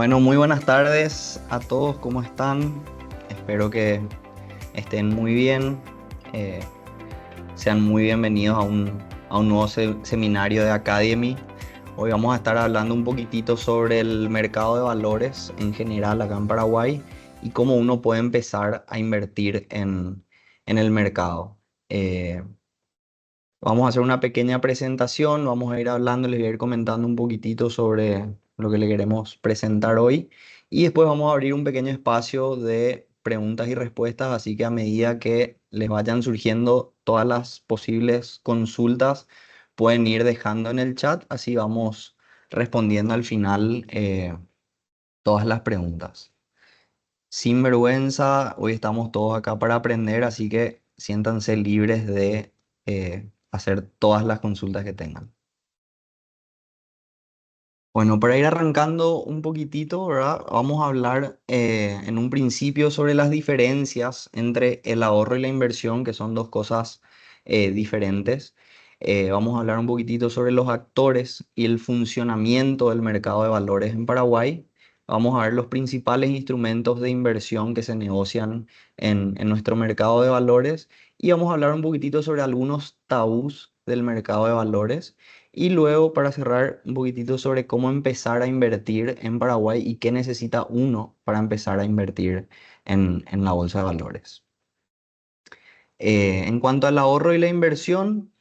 Bueno, muy buenas tardes a todos, ¿cómo están? Espero que estén muy bien. eh, Sean muy bienvenidos a un nuevo seminario de Academy. Hoy vamos a estar hablando un poquitito sobre el mercado de valores en general acá en Paraguay y cómo uno puede empezar a invertir en el mercado. Eh, Vamos a hacer una pequeña presentación, vamos a ir hablando, les voy a ir comentando un poquitito sobre lo que le queremos presentar hoy y después vamos a abrir un pequeño espacio de preguntas y respuestas, así que a medida que les vayan surgiendo todas las posibles consultas, pueden ir dejando en el chat, así vamos respondiendo al final todas las preguntas. Sin vergüenza, hoy estamos todos acá para aprender, así que siéntanse libres de hacer todas las consultas que tengan. Bueno, para ir arrancando un poquitito, ¿verdad? Vamos a hablar en un principio sobre las diferencias entre el ahorro y la inversión, que son dos cosas diferentes. Vamos a hablar un poquitito sobre los actores y el funcionamiento del mercado de valores en Paraguay. Vamos a ver los principales instrumentos de inversión que se negocian en nuestro mercado de valores y vamos a hablar un poquitito sobre algunos tabús del mercado de valores. Y luego, para cerrar, un poquitito sobre cómo empezar a invertir en Paraguay y qué necesita uno para empezar a invertir en la bolsa de valores. En cuanto al ahorro y la inversión,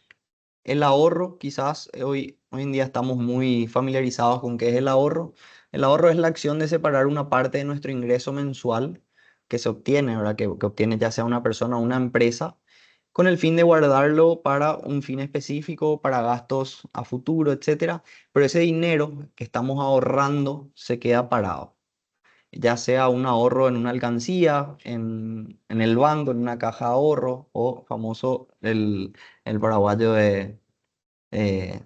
el ahorro, quizás hoy en día estamos muy familiarizados con qué es el ahorro. El ahorro es la acción de separar una parte de nuestro ingreso mensual que se obtiene, ¿verdad? Que obtiene ya sea una persona o una empresa, con el fin de guardarlo para un fin específico, para gastos a futuro, etcétera. Pero ese dinero que estamos ahorrando se queda parado, ya sea un ahorro en una alcancía, en el banco, en una caja de ahorro, o famoso el paraguayo de eh,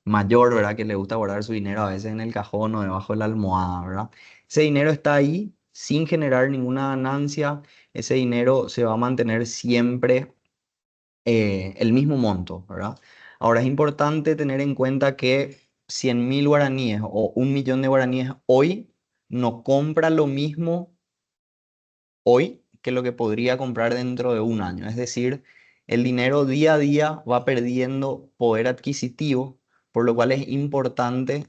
mayor, ¿verdad? Que le gusta guardar su dinero a veces en el cajón o debajo de la almohada, ¿verdad? Ese dinero está ahí sin generar ninguna ganancia. Ese dinero se va a mantener siempre el mismo monto, ¿verdad? Ahora es importante tener en cuenta que 100.000 guaraníes o 1 millón de guaraníes hoy no compra lo mismo hoy que lo que podría comprar dentro de un año. Es decir, el dinero día a día va perdiendo poder adquisitivo, por lo cual es importante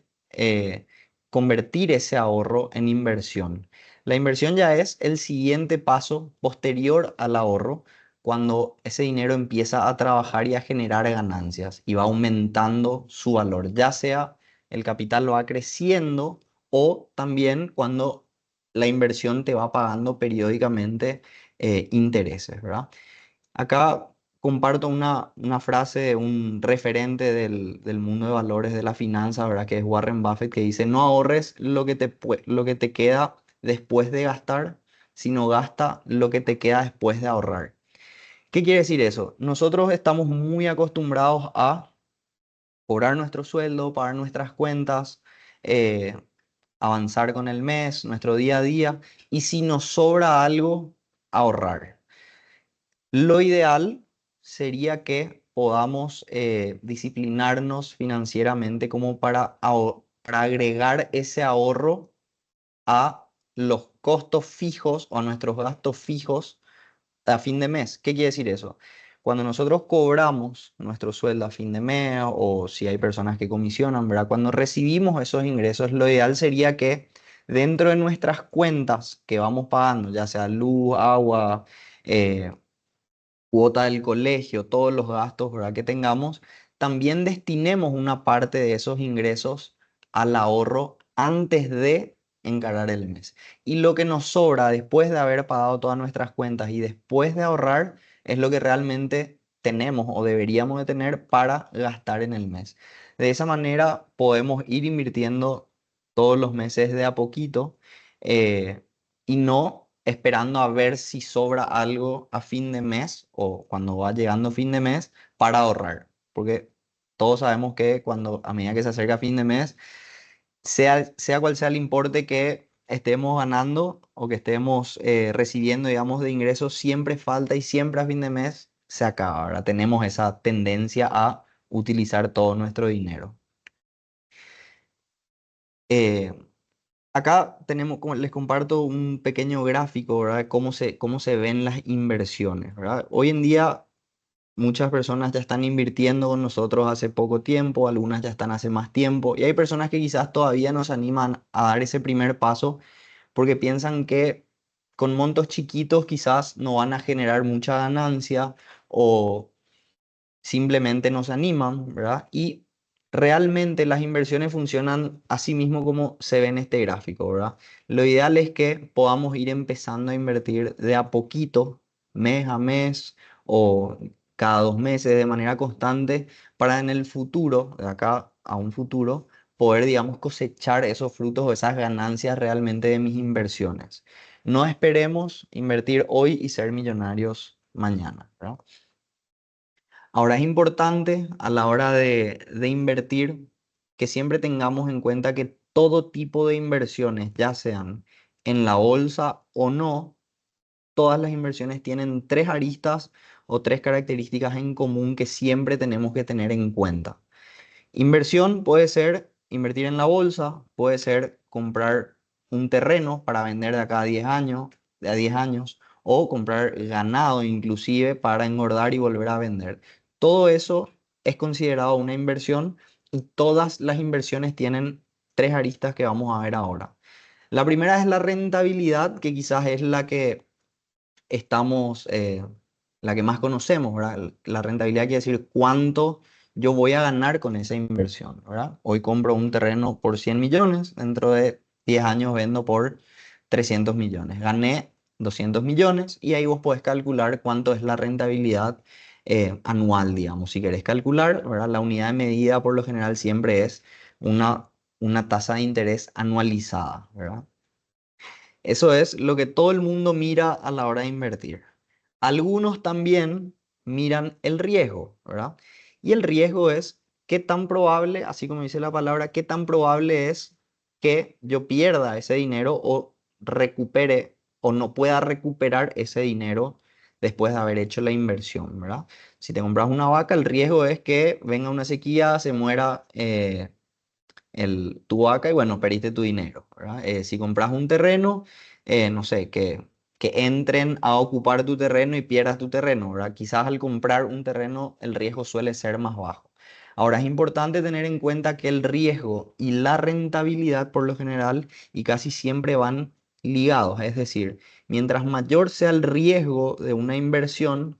convertir ese ahorro en inversión. La inversión ya es el siguiente paso posterior al ahorro, cuando ese dinero empieza a trabajar y a generar ganancias y va aumentando su valor, ya sea el capital va creciendo o también cuando la inversión te va pagando periódicamente intereses, ¿verdad? Acá comparto una frase de un referente del mundo de valores de la finanza, ¿verdad? Que es Warren Buffett, que dice, no ahorres lo que te queda después de gastar, sino gasta lo que te queda después de ahorrar. ¿Qué quiere decir eso? Nosotros estamos muy acostumbrados a cobrar nuestro sueldo, pagar nuestras cuentas, eh, avanzar con el mes, nuestro día a día, y si nos sobra algo, ahorrar. Lo ideal sería que podamos disciplinarnos financieramente como para agregar ese ahorro a los costos fijos o a nuestros gastos fijos a fin de mes. ¿Qué quiere decir eso? Cuando nosotros cobramos nuestro sueldo a fin de mes o si hay personas que comisionan, ¿verdad? Cuando recibimos esos ingresos, lo ideal sería que dentro de nuestras cuentas que vamos pagando, ya sea luz, agua, eh, cuota del colegio, todos los gastos, ¿verdad? Que tengamos, también destinemos una parte de esos ingresos al ahorro antes de encarar el mes. Y lo que nos sobra después de haber pagado todas nuestras cuentas y después de ahorrar es lo que realmente tenemos o deberíamos de tener para gastar en el mes. De esa manera podemos ir invirtiendo todos los meses de a poquito y no esperando a ver si sobra algo a fin de mes o cuando va llegando fin de mes para ahorrar. Porque todos sabemos que cuando a medida que se acerca fin de mes, sea cual sea el importe que estemos ganando o que estemos recibiendo, digamos, de ingresos, siempre falta y siempre a fin de mes se acaba. Ahora tenemos esa tendencia a utilizar todo nuestro dinero. Acá tenemos, les comparto un pequeño gráfico, ¿verdad? Cómo se ven las inversiones, ¿verdad? Hoy en día muchas personas ya están invirtiendo con nosotros hace poco tiempo, algunas ya están hace más tiempo, y hay personas que quizás todavía no se animan a dar ese primer paso porque piensan que con montos chiquitos quizás no van a generar mucha ganancia o simplemente no se animan, ¿verdad? Y realmente las inversiones funcionan así mismo como se ve en este gráfico, ¿verdad? Lo ideal es que podamos ir empezando a invertir de a poquito, mes a mes o cada 2 meses de manera constante para en el futuro, de acá a un futuro, poder, digamos, cosechar esos frutos o esas ganancias realmente de mis inversiones. No esperemos invertir hoy y ser millonarios mañana, ¿verdad? Ahora es importante a la hora de invertir que siempre tengamos en cuenta que todo tipo de inversiones, ya sean en la bolsa o no, todas las inversiones tienen tres aristas o tres características en común que siempre tenemos que tener en cuenta. Inversión puede ser invertir en la bolsa, puede ser comprar un terreno para vender de acá a 10 años, de a 10 años, o comprar ganado inclusive para engordar y volver a vender. Todo eso es considerado una inversión y todas las inversiones tienen tres aristas que vamos a ver ahora. La primera es la rentabilidad, que quizás es la que estamos, la que más conocemos, ¿verdad? La rentabilidad quiere decir cuánto yo voy a ganar con esa inversión, ¿verdad? Hoy compro un terreno por 100 millones, dentro de 10 años vendo por 300 millones. Gané 200 millones y ahí vos podés calcular cuánto es la rentabilidad anual, digamos. Si querés calcular, ¿verdad? La unidad de medida por lo general siempre es una, una tasa de interés anualizada, ¿verdad? Eso es lo que todo el mundo mira a la hora de invertir. Algunos también miran el riesgo, ¿verdad? Y el riesgo es qué tan probable, así como dice la palabra, qué tan probable es que yo pierda ese dinero o recupere o no pueda recuperar ese dinero después de haber hecho la inversión, ¿verdad? Si te compras una vaca, el riesgo es que venga una sequía, se muera tu vaca y bueno, perdiste tu dinero, ¿verdad? Si compras un terreno, no sé, que entren a ocupar tu terreno y pierdas tu terreno, ¿verdad? Quizás al comprar un terreno el riesgo suele ser más bajo. Ahora es importante tener en cuenta que el riesgo y la rentabilidad por lo general y casi siempre van ligados, es decir, mientras mayor sea el riesgo de una inversión,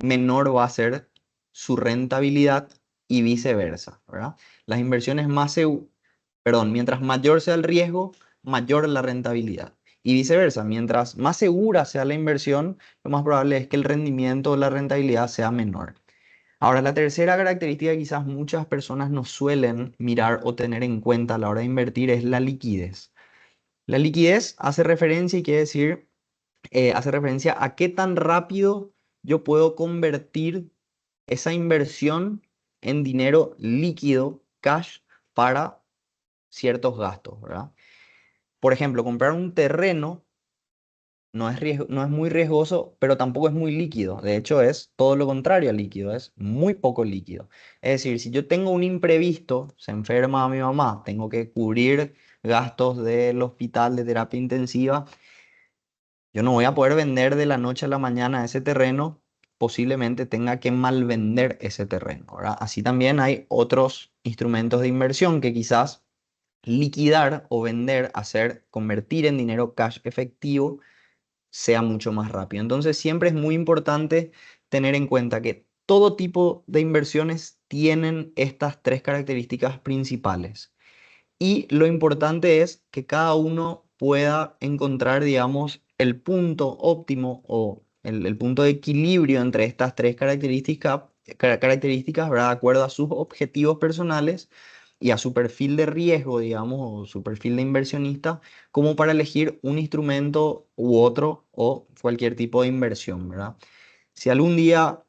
menor va a ser su rentabilidad y viceversa, ¿verdad? Las inversiones más perdón, mientras mayor sea el riesgo, mayor la rentabilidad. Y viceversa, mientras más segura sea la inversión, lo más probable es que el rendimiento o la rentabilidad sea menor. Ahora, la tercera característica que quizás muchas personas no suelen mirar o tener en cuenta a la hora de invertir es la liquidez. La liquidez hace referencia y quiere decir, hace referencia a qué tan rápido yo puedo convertir esa inversión en dinero líquido, cash, para ciertos gastos, ¿verdad? Por ejemplo, comprar un terreno no es muy riesgoso, pero tampoco es muy líquido. De hecho, es todo lo contrario al líquido, es muy poco líquido. Es decir, si yo tengo un imprevisto, se enferma mi mamá, tengo que cubrir gastos del hospital de terapia intensiva, yo no voy a poder vender de la noche a la mañana ese terreno, posiblemente tenga que malvender ese terreno, ¿verdad? Así también hay otros instrumentos de inversión que quizás liquidar o vender, hacer, convertir en dinero cash efectivo, sea mucho más rápido. Entonces siempre es muy importante tener en cuenta que todo tipo de inversiones tienen estas tres características principales. Y lo importante es que cada uno pueda encontrar, digamos, el punto óptimo o el punto de equilibrio entre estas tres características, ¿verdad? De acuerdo a sus objetivos personales y a su perfil de riesgo, digamos, o su perfil de inversionista, como para elegir un instrumento u otro o cualquier tipo de inversión, ¿verdad? Si algún día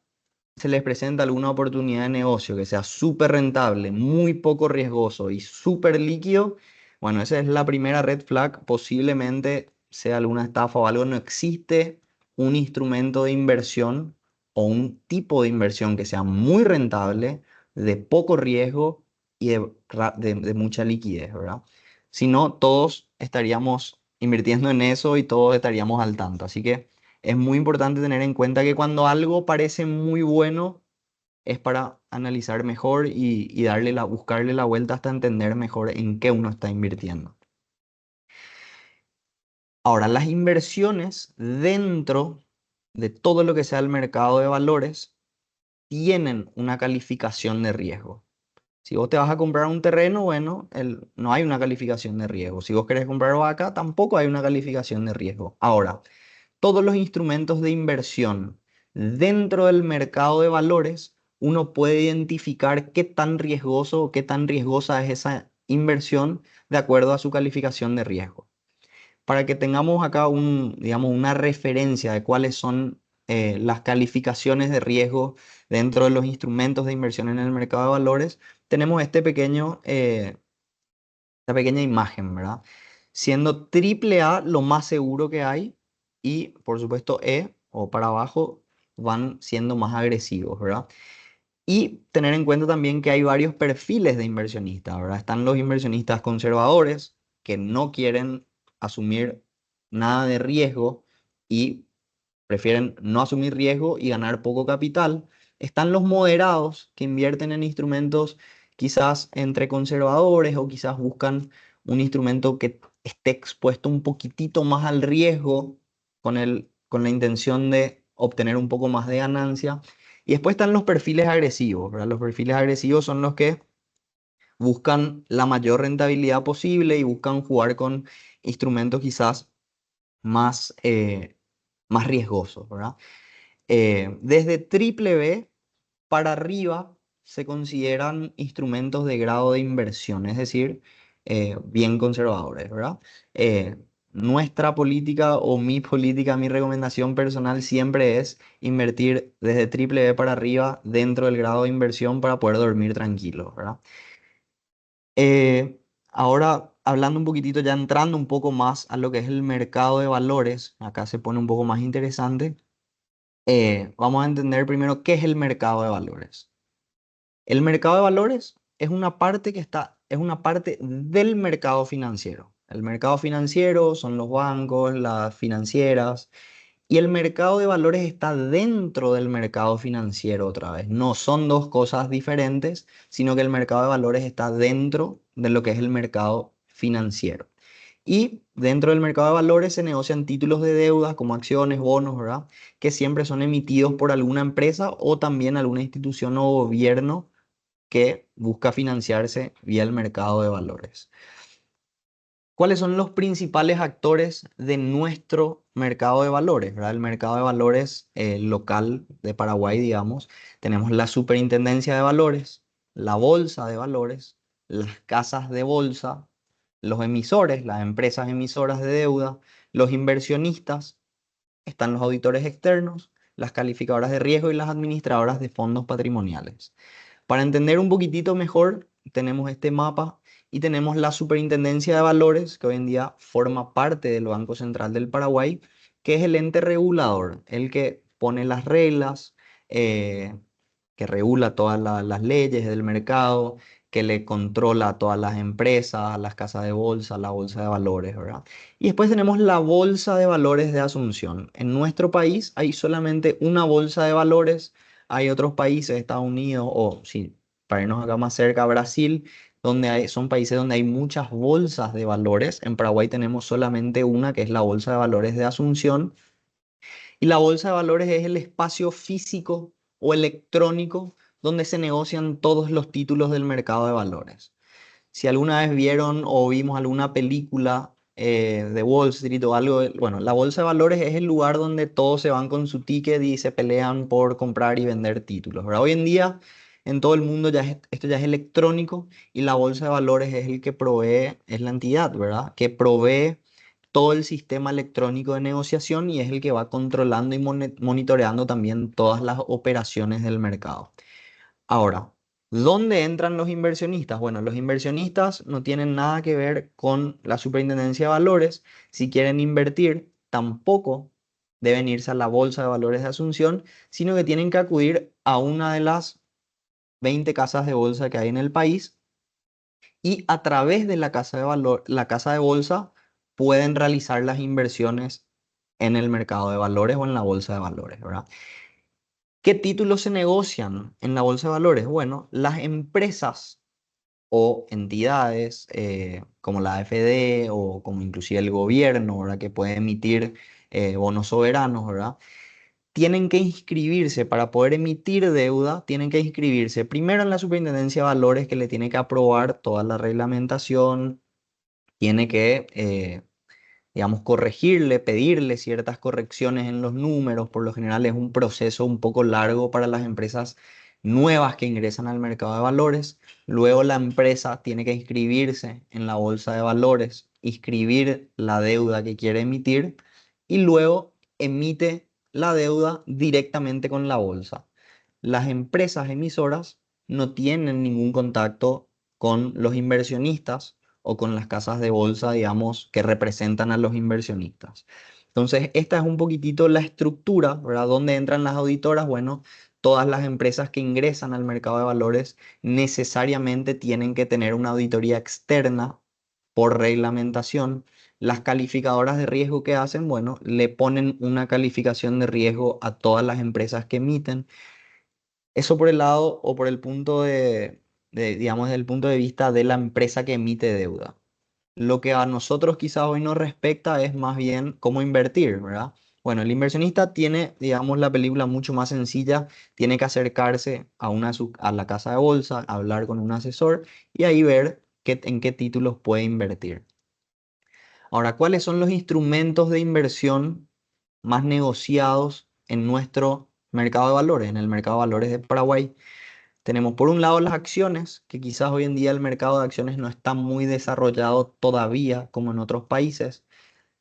se les presenta alguna oportunidad de negocio que sea súper rentable, muy poco riesgoso y súper líquido, bueno, esa es la primera red flag. Posiblemente sea alguna estafa o algo. No existe un instrumento de inversión o un tipo de inversión que sea muy rentable, de poco riesgo y de mucha liquidez, ¿verdad? Si no, todos estaríamos invirtiendo en eso y todos estaríamos al tanto. Así que es muy importante tener en cuenta que cuando algo parece muy bueno, es para analizar mejor y buscarle la vuelta hasta entender mejor en qué uno está invirtiendo. Ahora, las inversiones dentro de todo lo que sea el mercado de valores tienen una calificación de riesgo. Si vos te vas a comprar un terreno, bueno, no hay una calificación de riesgo. Si vos querés comprar vaca, tampoco hay una calificación de riesgo. Ahora, todos los instrumentos de inversión dentro del mercado de valores, uno puede identificar qué tan riesgoso o qué tan riesgosa es esa inversión de acuerdo a su calificación de riesgo. Para que tengamos acá digamos, una referencia de cuáles son las calificaciones de riesgo dentro de los instrumentos de inversión en el mercado de valores, tenemos esta pequeña imagen, ¿verdad? Siendo triple A lo más seguro que hay y, por supuesto, E o para abajo van siendo más agresivos, ¿verdad? Y tener en cuenta también que hay varios perfiles de inversionistas, ¿verdad? Están los inversionistas conservadores que no quieren asumir nada de riesgo y prefieren no asumir riesgo y ganar poco capital. Están los moderados que invierten en instrumentos quizás entre conservadores o quizás buscan un instrumento que esté expuesto un poquitito más al riesgo con la intención de obtener un poco más de ganancia. Y después están los perfiles agresivos, ¿verdad? Los perfiles agresivos son los que buscan la mayor rentabilidad posible y buscan jugar con instrumentos quizás más, más riesgosos, ¿verdad? Desde triple B para arriba se consideran instrumentos de grado de inversión, es decir, bien conservadores, ¿verdad? Eh, Nuestra política o mi política, mi recomendación personal siempre es invertir desde triple B para arriba dentro del grado de inversión para poder dormir tranquilo, ¿verdad? Ahora, hablando un poquitito, ya entrando un poco más a lo que es el mercado de valores, acá se pone un poco más interesante. Vamos a entender primero qué es el mercado de valores. El mercado de valores es una parte del mercado financiero. El mercado financiero son los bancos, las financieras, y el mercado de valores está dentro del mercado financiero otra vez. No son dos cosas diferentes, sino que el mercado de valores está dentro de lo que es el mercado financiero. Y dentro del mercado de valores se negocian títulos de deuda como acciones, bonos, ¿verdad? Que siempre son emitidos por alguna empresa o también alguna institución o gobierno que busca financiarse vía el mercado de valores. ¿Cuáles son los principales actores de nuestro mercado de valores, ¿verdad? El mercado de valores local de Paraguay, digamos. Tenemos la Superintendencia de Valores, la Bolsa de Valores, las casas de bolsa, los emisores, las empresas emisoras de deuda, los inversionistas, están los auditores externos, las calificadoras de riesgo y las administradoras de fondos patrimoniales. Para entender un poquitito mejor, tenemos este mapa y tenemos la Superintendencia de Valores, que hoy en día forma parte del Banco Central del Paraguay, que es el ente regulador, el que pone las reglas, eh, que regula todas las leyes del mercado, que le controla a todas las empresas, a las casas de bolsa, la bolsa de valores, ¿verdad? Y después tenemos la Bolsa de Valores de Asunción. En nuestro país hay solamente una bolsa de valores. Hay otros países, Estados Unidos o, sí, para irnos acá más cerca, Brasil, son países donde hay muchas bolsas de valores. En Paraguay tenemos solamente una, que es la Bolsa de Valores de Asunción. Y la bolsa de valores es el espacio físico o electrónico donde se negocian todos los títulos del mercado de valores. Si alguna vez vieron o vimos alguna película de Wall Street o algo, bueno, la bolsa de valores es el lugar donde todos se van con su ticket y se pelean por comprar y vender títulos, ¿verdad? Hoy en día en todo el mundo esto ya es electrónico y la bolsa de valores es el que provee, es la entidad, ¿verdad? Que provee todo el sistema electrónico de negociación y es el que va controlando y monitoreando también todas las operaciones del mercado. Ahora, ¿dónde entran los inversionistas? Bueno, los inversionistas no tienen nada que ver con la Superintendencia de Valores. Si quieren invertir, tampoco deben irse a la Bolsa de Valores de Asunción, sino que tienen que acudir a una de las 20 casas de bolsa que hay en el país y a través de la casa de valor, la casa de bolsa pueden realizar las inversiones en el mercado de valores o en la bolsa de valores, ¿verdad? ¿Qué títulos se negocian en la bolsa de valores? Bueno, las empresas o entidades como la AFD o como inclusive el gobierno, ¿verdad? Que puede emitir bonos soberanos, ¿verdad? Tienen que inscribirse para poder emitir deuda, tienen que inscribirse primero en la Superintendencia de Valores que le tiene que aprobar toda la reglamentación, tiene que digamos, corregirle, pedirle ciertas correcciones en los números. Por lo general es un proceso un poco largo para las empresas nuevas que ingresan al mercado de valores. Luego la empresa tiene que inscribirse en la bolsa de valores, inscribir la deuda que quiere emitir y luego emite la deuda directamente con la bolsa. Las empresas emisoras no tienen ningún contacto con los inversionistas o con las casas de bolsa, digamos, que representan a los inversionistas. Entonces, esta es un poquitito la estructura, ¿verdad? ¿Dónde entran las auditoras? Bueno, todas las empresas que ingresan al mercado de valores necesariamente tienen que tener una auditoría externa por reglamentación. Las calificadoras de riesgo que hacen, bueno, le ponen una calificación de riesgo a todas las empresas que emiten. Eso por el lado o por el punto digamos, desde el punto de vista de la empresa que emite deuda. Lo que a nosotros quizás hoy nos respecta es más bien cómo invertir, ¿verdad? Bueno, el inversionista tiene, digamos, la película mucho más sencilla, tiene que acercarse a la casa de bolsa, hablar con un asesor y ahí ver en qué títulos puede invertir. Ahora, ¿cuáles son los instrumentos de inversión más negociados en nuestro mercado de valores, en el mercado de valores de Paraguay? Tenemos por un lado las acciones, que quizás hoy en día el mercado de acciones no está muy desarrollado todavía como en otros países.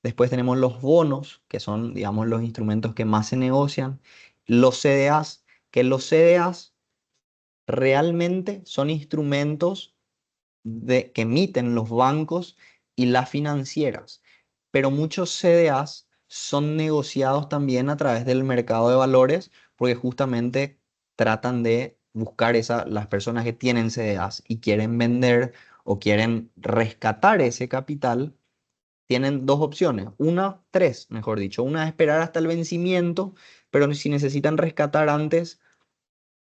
Después tenemos los bonos, que son, digamos, los instrumentos que más se negocian. Los CDAs, que los CDAs realmente son instrumentos que emiten los bancos y las financieras. Pero muchos CDAs son negociados también a través del mercado de valores porque justamente tratan de buscar las personas que tienen CDAs y quieren vender o quieren rescatar ese capital. Tienen dos opciones, tres, mejor dicho. Una es esperar hasta el vencimiento, pero si necesitan rescatar antes,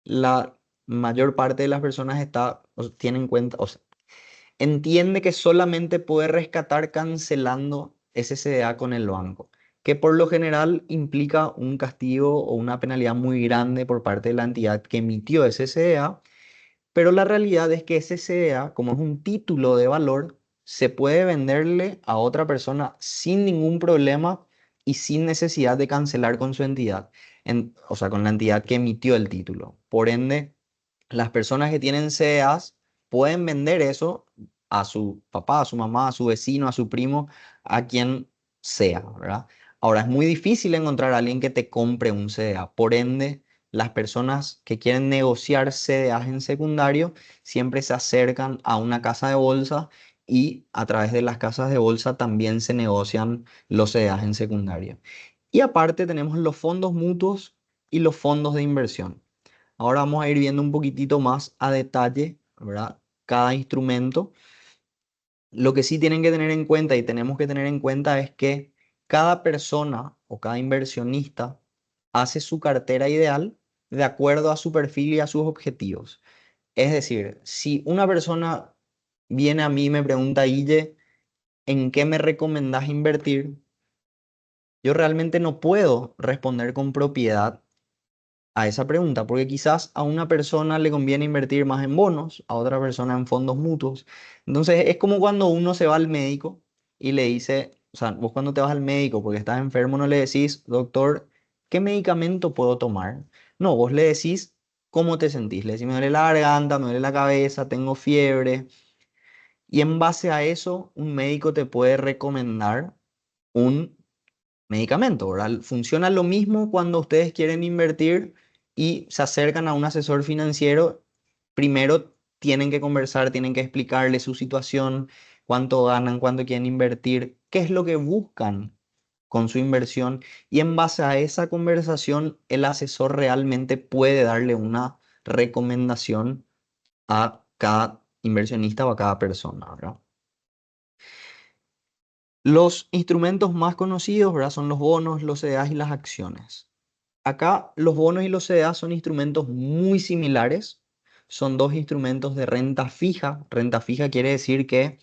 la mayor parte de las personas tienen en cuenta, o sea, entiende que solamente puede rescatar cancelando ese CDA con el banco, que por lo general implica un castigo o una penalidad muy grande por parte de la entidad que emitió ese CDA, pero la realidad es que ese CDA, como es un título de valor, se puede venderle a otra persona sin ningún problema y sin necesidad de cancelar con su entidad, o sea, con la entidad que emitió el título. Por ende, las personas que tienen CDAs pueden vender eso a su papá, a su mamá, a su vecino, a su primo, a quien sea, ¿verdad? Ahora, es muy difícil encontrar a alguien que te compre un CDA. Por ende, las personas que quieren negociar CDAs en secundario siempre se acercan a una casa de bolsa y a través de las casas de bolsa también se negocian los CDAs en secundario. Y aparte tenemos los fondos mutuos y los fondos de inversión. Ahora vamos a ir viendo un poquitito más a detalle, ¿verdad? Cada instrumento. Lo que sí tienen que tener en cuenta y tenemos que tener en cuenta es que cada persona o cada inversionista hace su cartera ideal de acuerdo a su perfil y a sus objetivos. Es decir, si una persona viene a mí y me pregunta, Guille, ¿en qué me recomendás invertir? Yo realmente no puedo responder con propiedad a esa pregunta, porque quizás a una persona le conviene invertir más en bonos, a otra persona en fondos mutuos. Entonces es como cuando uno se va al médico y le dice, o sea, vos cuando te vas al médico porque estás enfermo no le decís, doctor, ¿qué medicamento puedo tomar? No, vos le decís cómo te sentís. Le decís, me duele la garganta, me duele la cabeza, tengo fiebre. Y en base a eso, un médico te puede recomendar un medicamento, ¿verdad? Funciona lo mismo cuando ustedes quieren invertir y se acercan a un asesor financiero. Primero tienen que conversar, tienen que explicarle su situación, cuánto ganan, cuánto quieren invertir, qué es lo que buscan con su inversión y en base a esa conversación el asesor realmente puede darle una recomendación a cada inversionista o a cada persona, ¿verdad? Los instrumentos más conocidos, ¿verdad? Son los bonos, los CDAs y las acciones. Acá los bonos y los CDAs son instrumentos muy similares. Son dos instrumentos de renta fija. Renta fija quiere decir que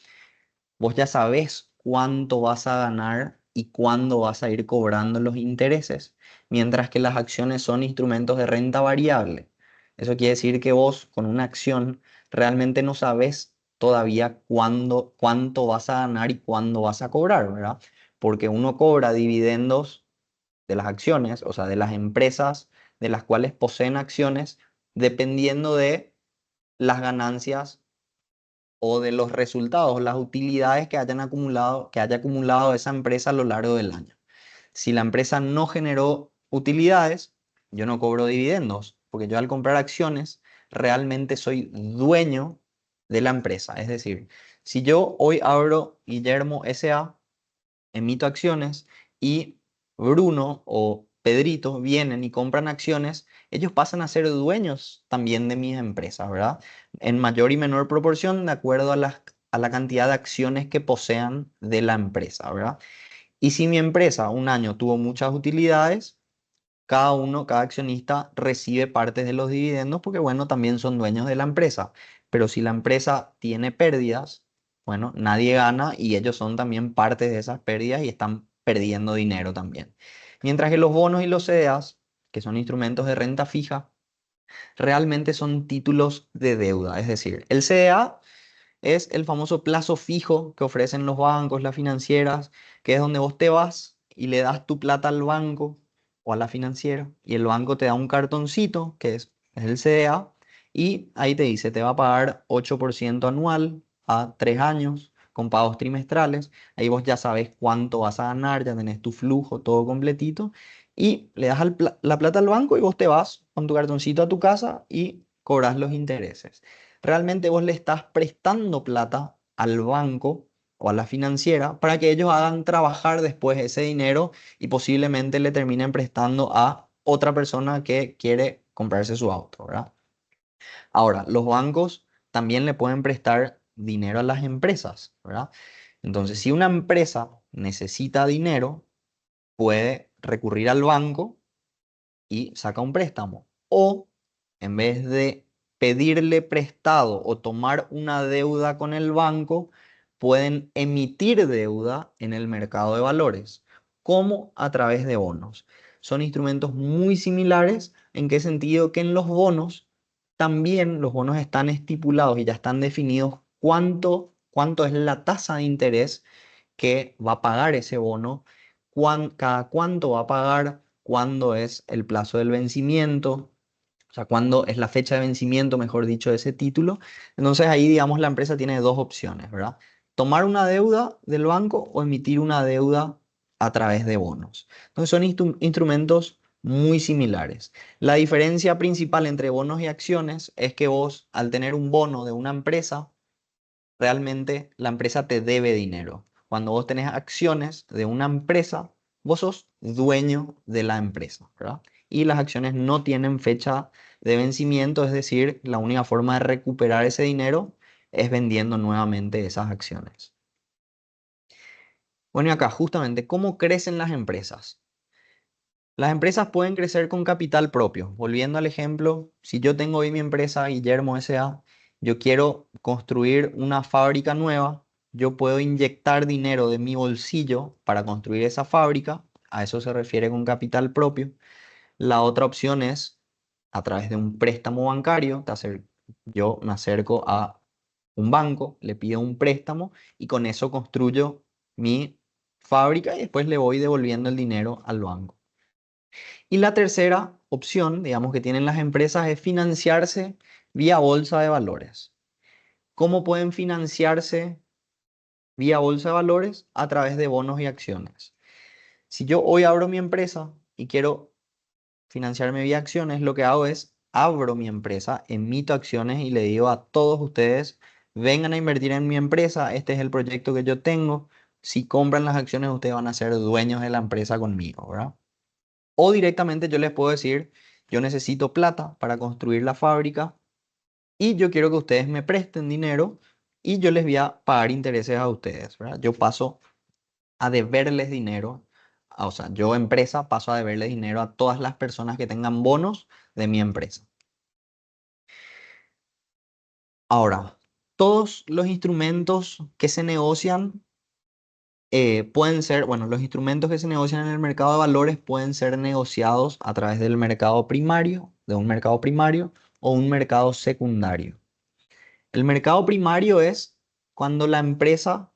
vos ya sabés cuánto vas a ganar y cuándo vas a ir cobrando los intereses, mientras que las acciones son instrumentos de renta variable. Eso quiere decir que vos con una acción realmente no sabés todavía cuánto vas a ganar y cuándo vas a cobrar, ¿verdad? Porque uno cobra dividendos de las acciones, o sea, de las empresas de las cuales poseen acciones, dependiendo de las ganancias o de los resultados, las utilidades que haya acumulado esa empresa a lo largo del año. Si la empresa no generó utilidades, yo no cobro dividendos, porque yo al comprar acciones realmente soy dueño de la empresa. Es decir, si yo hoy abro Guillermo SA, emito acciones y Bruno o Pedrito vienen y compran acciones, ellos pasan a ser dueños también de mis empresas, ¿verdad? En mayor y menor proporción de acuerdo a la cantidad de acciones que posean de la empresa, ¿verdad? Y si mi empresa un año tuvo muchas utilidades, cada accionista recibe partes de los dividendos porque, bueno, también son dueños de la empresa. Pero si la empresa tiene pérdidas, bueno, nadie gana y ellos son también parte de esas pérdidas y están perdiendo dinero también. Mientras que los bonos y los CDAs, que son instrumentos de renta fija, realmente son títulos de deuda. Es decir, el CDA es el famoso plazo fijo que ofrecen los bancos, las financieras, que es donde vos te vas y le das tu plata al banco o a la financiera y el banco te da un cartoncito, es el CDA, y ahí te dice, te va a pagar 8% anual a 3 años con pagos trimestrales. Ahí vos ya sabes cuánto vas a ganar, ya tenés tu flujo todo completito y le das la plata al banco y vos te vas con tu cartoncito a tu casa y cobras los intereses. Realmente vos le estás prestando plata al banco o a la financiera para que ellos hagan trabajar después ese dinero y posiblemente le terminen prestando a otra persona que quiere comprarse su auto, ¿verdad? Ahora, los bancos también le pueden prestar dinero a las empresas, ¿verdad? Entonces, si una empresa necesita dinero, puede recurrir al banco y saca un préstamo. O en vez de pedirle prestado o tomar una deuda con el banco, pueden emitir deuda en el mercado de valores, como a través de bonos. Son instrumentos muy similares. ¿En qué sentido? Que en los bonos también los bonos están estipulados y ya están definidos cuánto es la tasa de interés que va a pagar ese bono, cada cuánto va a pagar, cuándo es el plazo del vencimiento, o sea, cuándo es la fecha de vencimiento, mejor dicho, de ese título. Entonces ahí, digamos, la empresa tiene dos opciones, ¿verdad? Tomar una deuda del banco o emitir una deuda a través de bonos. Entonces son instrumentos muy similares. La diferencia principal entre bonos y acciones es que vos, al tener un bono de una empresa, realmente la empresa te debe dinero. Cuando vos tenés acciones de una empresa, vos sos dueño de la empresa, ¿verdad? Y las acciones no tienen fecha de vencimiento, es decir, la única forma de recuperar ese dinero es vendiendo nuevamente esas acciones. Bueno, y acá justamente, ¿cómo crecen las empresas? Las empresas pueden crecer con capital propio. Volviendo al ejemplo, si yo tengo hoy mi empresa Guillermo S.A., yo quiero construir una fábrica nueva, yo puedo inyectar dinero de mi bolsillo para construir esa fábrica. A eso se refiere con capital propio. La otra opción es a través de un préstamo bancario. Yo me acerco a un banco, le pido un préstamo y con eso construyo mi fábrica y después le voy devolviendo el dinero al banco. Y la tercera opción, digamos, que tienen las empresas es financiarse vía bolsa de valores. ¿Cómo pueden financiarse vía bolsa de valores? A través de bonos y acciones. Si yo hoy abro mi empresa y quiero financiarme vía acciones, lo que hago es abro mi empresa, emito acciones y le digo a todos ustedes, vengan a invertir en mi empresa, este es el proyecto que yo tengo. Si compran las acciones, ustedes van a ser dueños de la empresa conmigo, ¿verdad? O directamente yo les puedo decir, yo necesito plata para construir la fábrica, y yo quiero que ustedes me presten dinero y yo les voy a pagar intereses a ustedes, ¿verdad? Yo paso a deberles dinero, o sea, yo empresa paso a deberles dinero a todas las personas que tengan bonos de mi empresa. Ahora, todos los instrumentos que se negocian pueden ser, bueno, los instrumentos que se negocian en el mercado de valores pueden ser negociados a través del mercado primario, de un mercado primario o un mercado secundario. El mercado primario es cuando la empresa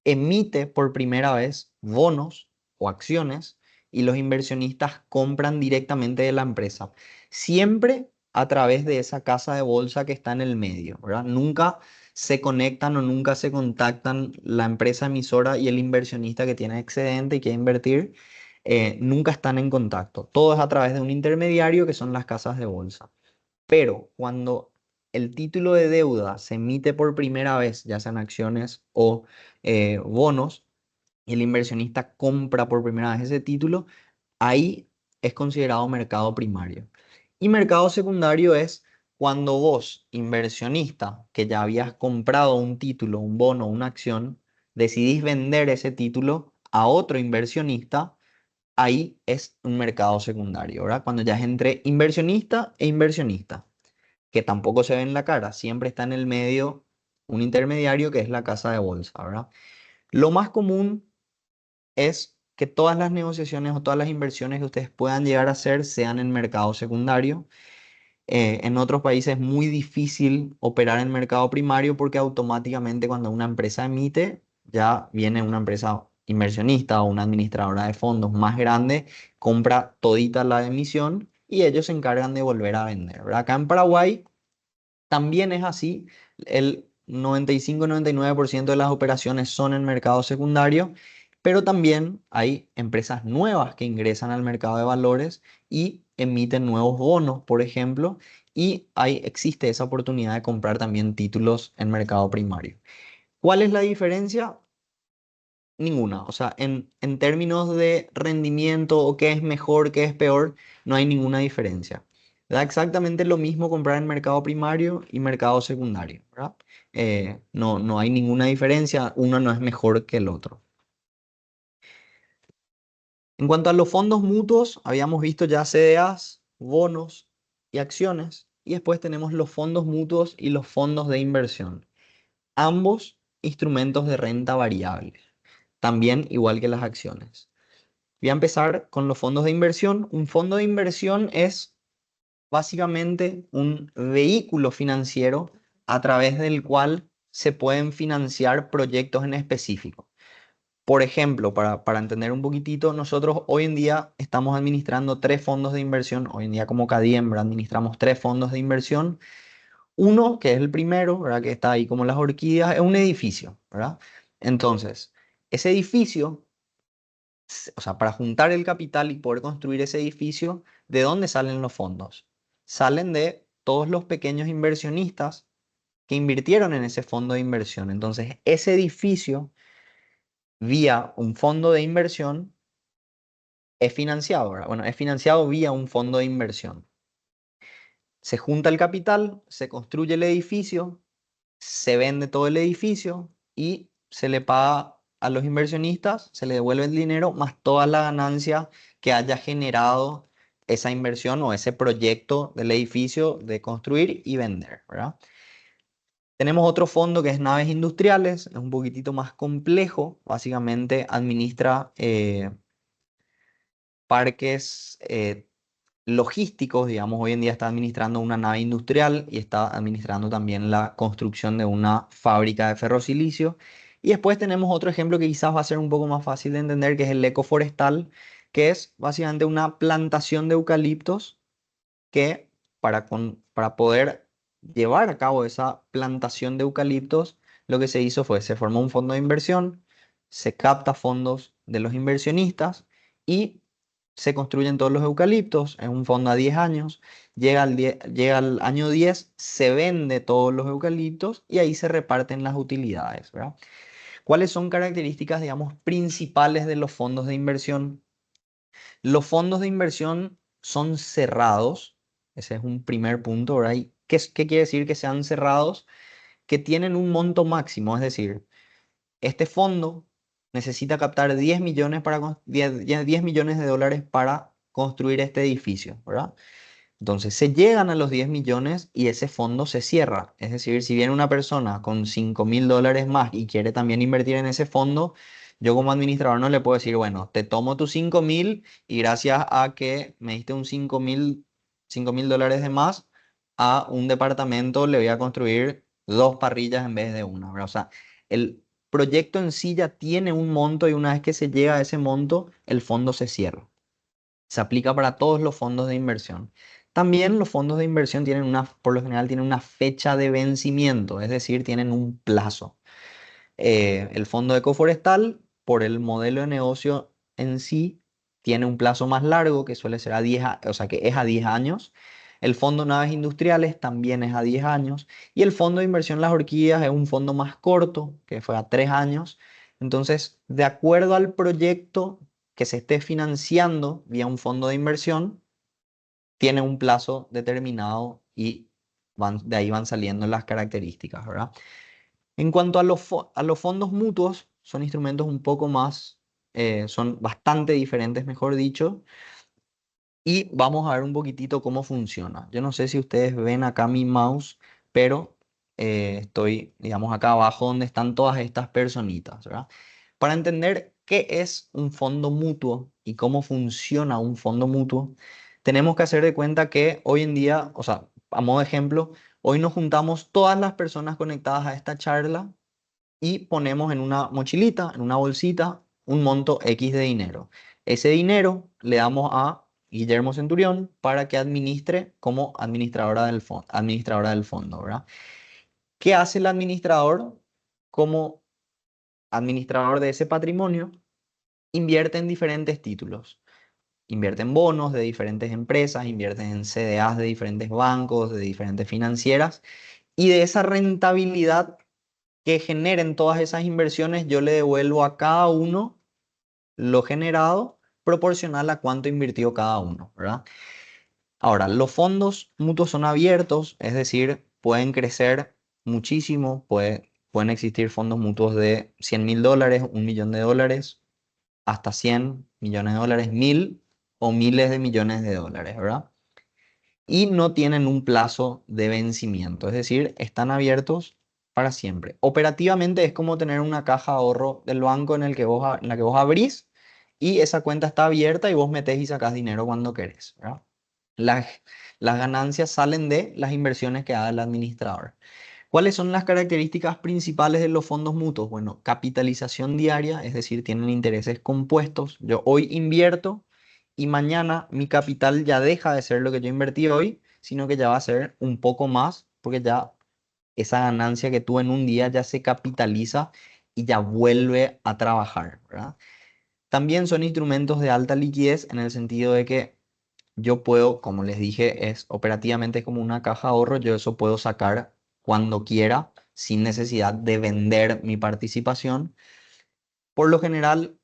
emite por primera vez bonos o acciones y los inversionistas compran directamente de la empresa, siempre a través de esa casa de bolsa que está en el medio, ¿verdad? Nunca se conectan o nunca se contactan la empresa emisora y el inversionista que tiene excedente y quiere invertir, nunca están en contacto. Todo es a través de un intermediario que son las casas de bolsa. Pero cuando el título de deuda se emite por primera vez, ya sean acciones o bonos, y el inversionista compra por primera vez ese título, ahí es considerado mercado primario. Y mercado secundario es cuando vos, inversionista, que ya habías comprado un título, un bono, una acción, decidís vender ese título a otro inversionista, ahí es un mercado secundario, ¿verdad? Cuando ya es entre inversionista e inversionista, que tampoco se ve en la cara, siempre está en el medio un intermediario que es la casa de bolsa, ¿verdad? Lo más común es que todas las negociaciones o todas las inversiones que ustedes puedan llegar a hacer sean en mercado secundario. En otros países es muy difícil operar en mercado primario porque automáticamente cuando una empresa emite, ya viene una empresa inversionista o una administradora de fondos más grande, compra todita la emisión y ellos se encargan de volver a vender, ¿verdad? Acá en Paraguay también es así. El 95-99% de las operaciones son en mercado secundario, pero también hay empresas nuevas que ingresan al mercado de valores y emiten nuevos bonos, por ejemplo, y existe esa oportunidad de comprar también títulos en mercado primario. ¿Cuál es la diferencia? Ninguna. O sea, en términos de rendimiento o qué es mejor, qué es peor, no hay ninguna diferencia. Da exactamente lo mismo comprar en mercado primario y mercado secundario, ¿verdad? No hay ninguna diferencia, uno no es mejor que el otro. En cuanto a los fondos mutuos, habíamos visto ya CDAs, bonos y acciones, y después tenemos los fondos mutuos y los fondos de inversión, ambos instrumentos de renta variable, también igual que las acciones. Voy a empezar con los fondos de inversión. Un fondo de inversión es básicamente un vehículo financiero a través del cual se pueden financiar proyectos en específico. Por ejemplo, para entender un poquitito, nosotros hoy en día estamos administrando tres fondos de inversión. Hoy en día como Cadiem, ¿verdad? Administramos tres fondos de inversión. Uno, que es el primero, ¿verdad? Que está ahí como las orquídeas, es un edificio, ¿verdad? Entonces, ese edificio, o sea, para juntar el capital y poder construir ese edificio, ¿de dónde salen los fondos? Salen de todos los pequeños inversionistas que invirtieron en ese fondo de inversión. Entonces, ese edificio, vía un fondo de inversión, es financiado, ¿verdad? Bueno, es financiado vía un fondo de inversión. Se junta el capital, se construye el edificio, se vende todo el edificio y se le paga a los inversionistas, se le devuelve el dinero más toda la ganancia que haya generado esa inversión o ese proyecto del edificio de construir y vender, ¿verdad? Tenemos otro fondo que es naves industriales, es un poquitito más complejo, básicamente administra parques logísticos, digamos, hoy en día está administrando una nave industrial y está administrando también la construcción de una fábrica de ferrosilicio. Y después tenemos otro ejemplo que quizás va a ser un poco más fácil de entender, que es el ecoforestal, que es básicamente una plantación de eucaliptos que para poder llevar a cabo esa plantación de eucaliptos, lo que se hizo fue, se formó un fondo de inversión, se capta fondos de los inversionistas y se construyen todos los eucaliptos, es un fondo a 10 años, llega al año 10, se vende todos los eucaliptos y ahí se reparten las utilidades, ¿verdad? ¿Cuáles son características, digamos, principales de los fondos de inversión? Los fondos de inversión son cerrados, ese es un primer punto, ¿verdad? ¿Qué quiere decir que sean cerrados? Que tienen un monto máximo, es decir, este fondo necesita captar 10 millones, 10 millones de dólares para construir este edificio, ¿verdad? Entonces se llegan a los 10 millones y ese fondo se cierra. Es decir, si viene una persona con 5.000 dólares más y quiere también invertir en ese fondo, yo como administrador no le puedo decir, bueno, te tomo tus 5.000 y gracias a que me diste un 5.000 dólares de más, a un departamento le voy a construir dos parrillas en vez de una, ¿verdad? O sea, el proyecto en sí ya tiene un monto y una vez que se llega a ese monto, el fondo se cierra. Se aplica para todos los fondos de inversión. También los fondos de inversión tienen por lo general tienen una fecha de vencimiento, es decir, tienen un plazo. El fondo ecoforestal, por el modelo de negocio en sí, tiene un plazo más largo que suele ser o sea, que es a 10 años. El fondo naves industriales también es a 10 años. Y el fondo de inversión Las Orquídeas es un fondo más corto, que fue a 3 años. Entonces, de acuerdo al proyecto que se esté financiando vía un fondo de inversión, tiene un plazo determinado y de ahí van saliendo las características, ¿verdad? En cuanto a a los fondos mutuos, son instrumentos un poco más, son bastante diferentes, mejor dicho, y vamos a ver un poquitito cómo funciona. Yo no sé si ustedes ven acá mi mouse, pero estoy, digamos, acá abajo donde están todas estas personitas, ¿verdad? Para entender qué es un fondo mutuo y cómo funciona un fondo mutuo, tenemos que hacer de cuenta que hoy en día, o sea, a modo de ejemplo, hoy nos juntamos todas las personas conectadas a esta charla y ponemos en una mochilita, en una bolsita, un monto X de dinero. Ese dinero le damos a Guillermo Centurión para que administre como administradora del fondo, ¿verdad? ¿Qué hace el administrador como administrador de ese patrimonio? Invierte en diferentes títulos. Invierte en bonos de diferentes empresas, invierte en CDAs de diferentes bancos, de diferentes financieras, y de esa rentabilidad que generen todas esas inversiones, yo le devuelvo a cada uno lo generado proporcional a cuánto invirtió cada uno, ¿verdad? Ahora, los fondos mutuos son abiertos, es decir, pueden crecer muchísimo, pueden existir fondos mutuos de 100.000 dólares, 1 millón de dólares, hasta 100 millones de dólares, 1.000 o miles de millones de dólares, ¿verdad? Y no tienen un plazo de vencimiento, es decir, están abiertos para siempre. Operativamente es como tener una caja de ahorro del banco en la que vos abrís y esa cuenta está abierta y vos metés y sacás dinero cuando querés, ¿verdad? Las, las ganancias salen de las inversiones que haga el administrador. ¿Cuáles son las características principales de los fondos mutuos? Bueno, capitalización diaria, es decir, tienen intereses compuestos. Yo hoy invierto y mañana mi capital ya deja de ser lo que yo invertí hoy, sino que ya va a ser un poco más, porque ya esa ganancia que tuve en un día ya se capitaliza y ya vuelve a trabajar, ¿verdad? También son instrumentos de alta liquidez en el sentido de que yo puedo, como les dije, es operativamente como una caja de ahorro, yo eso puedo sacar cuando quiera sin necesidad de vender mi participación. Por lo general,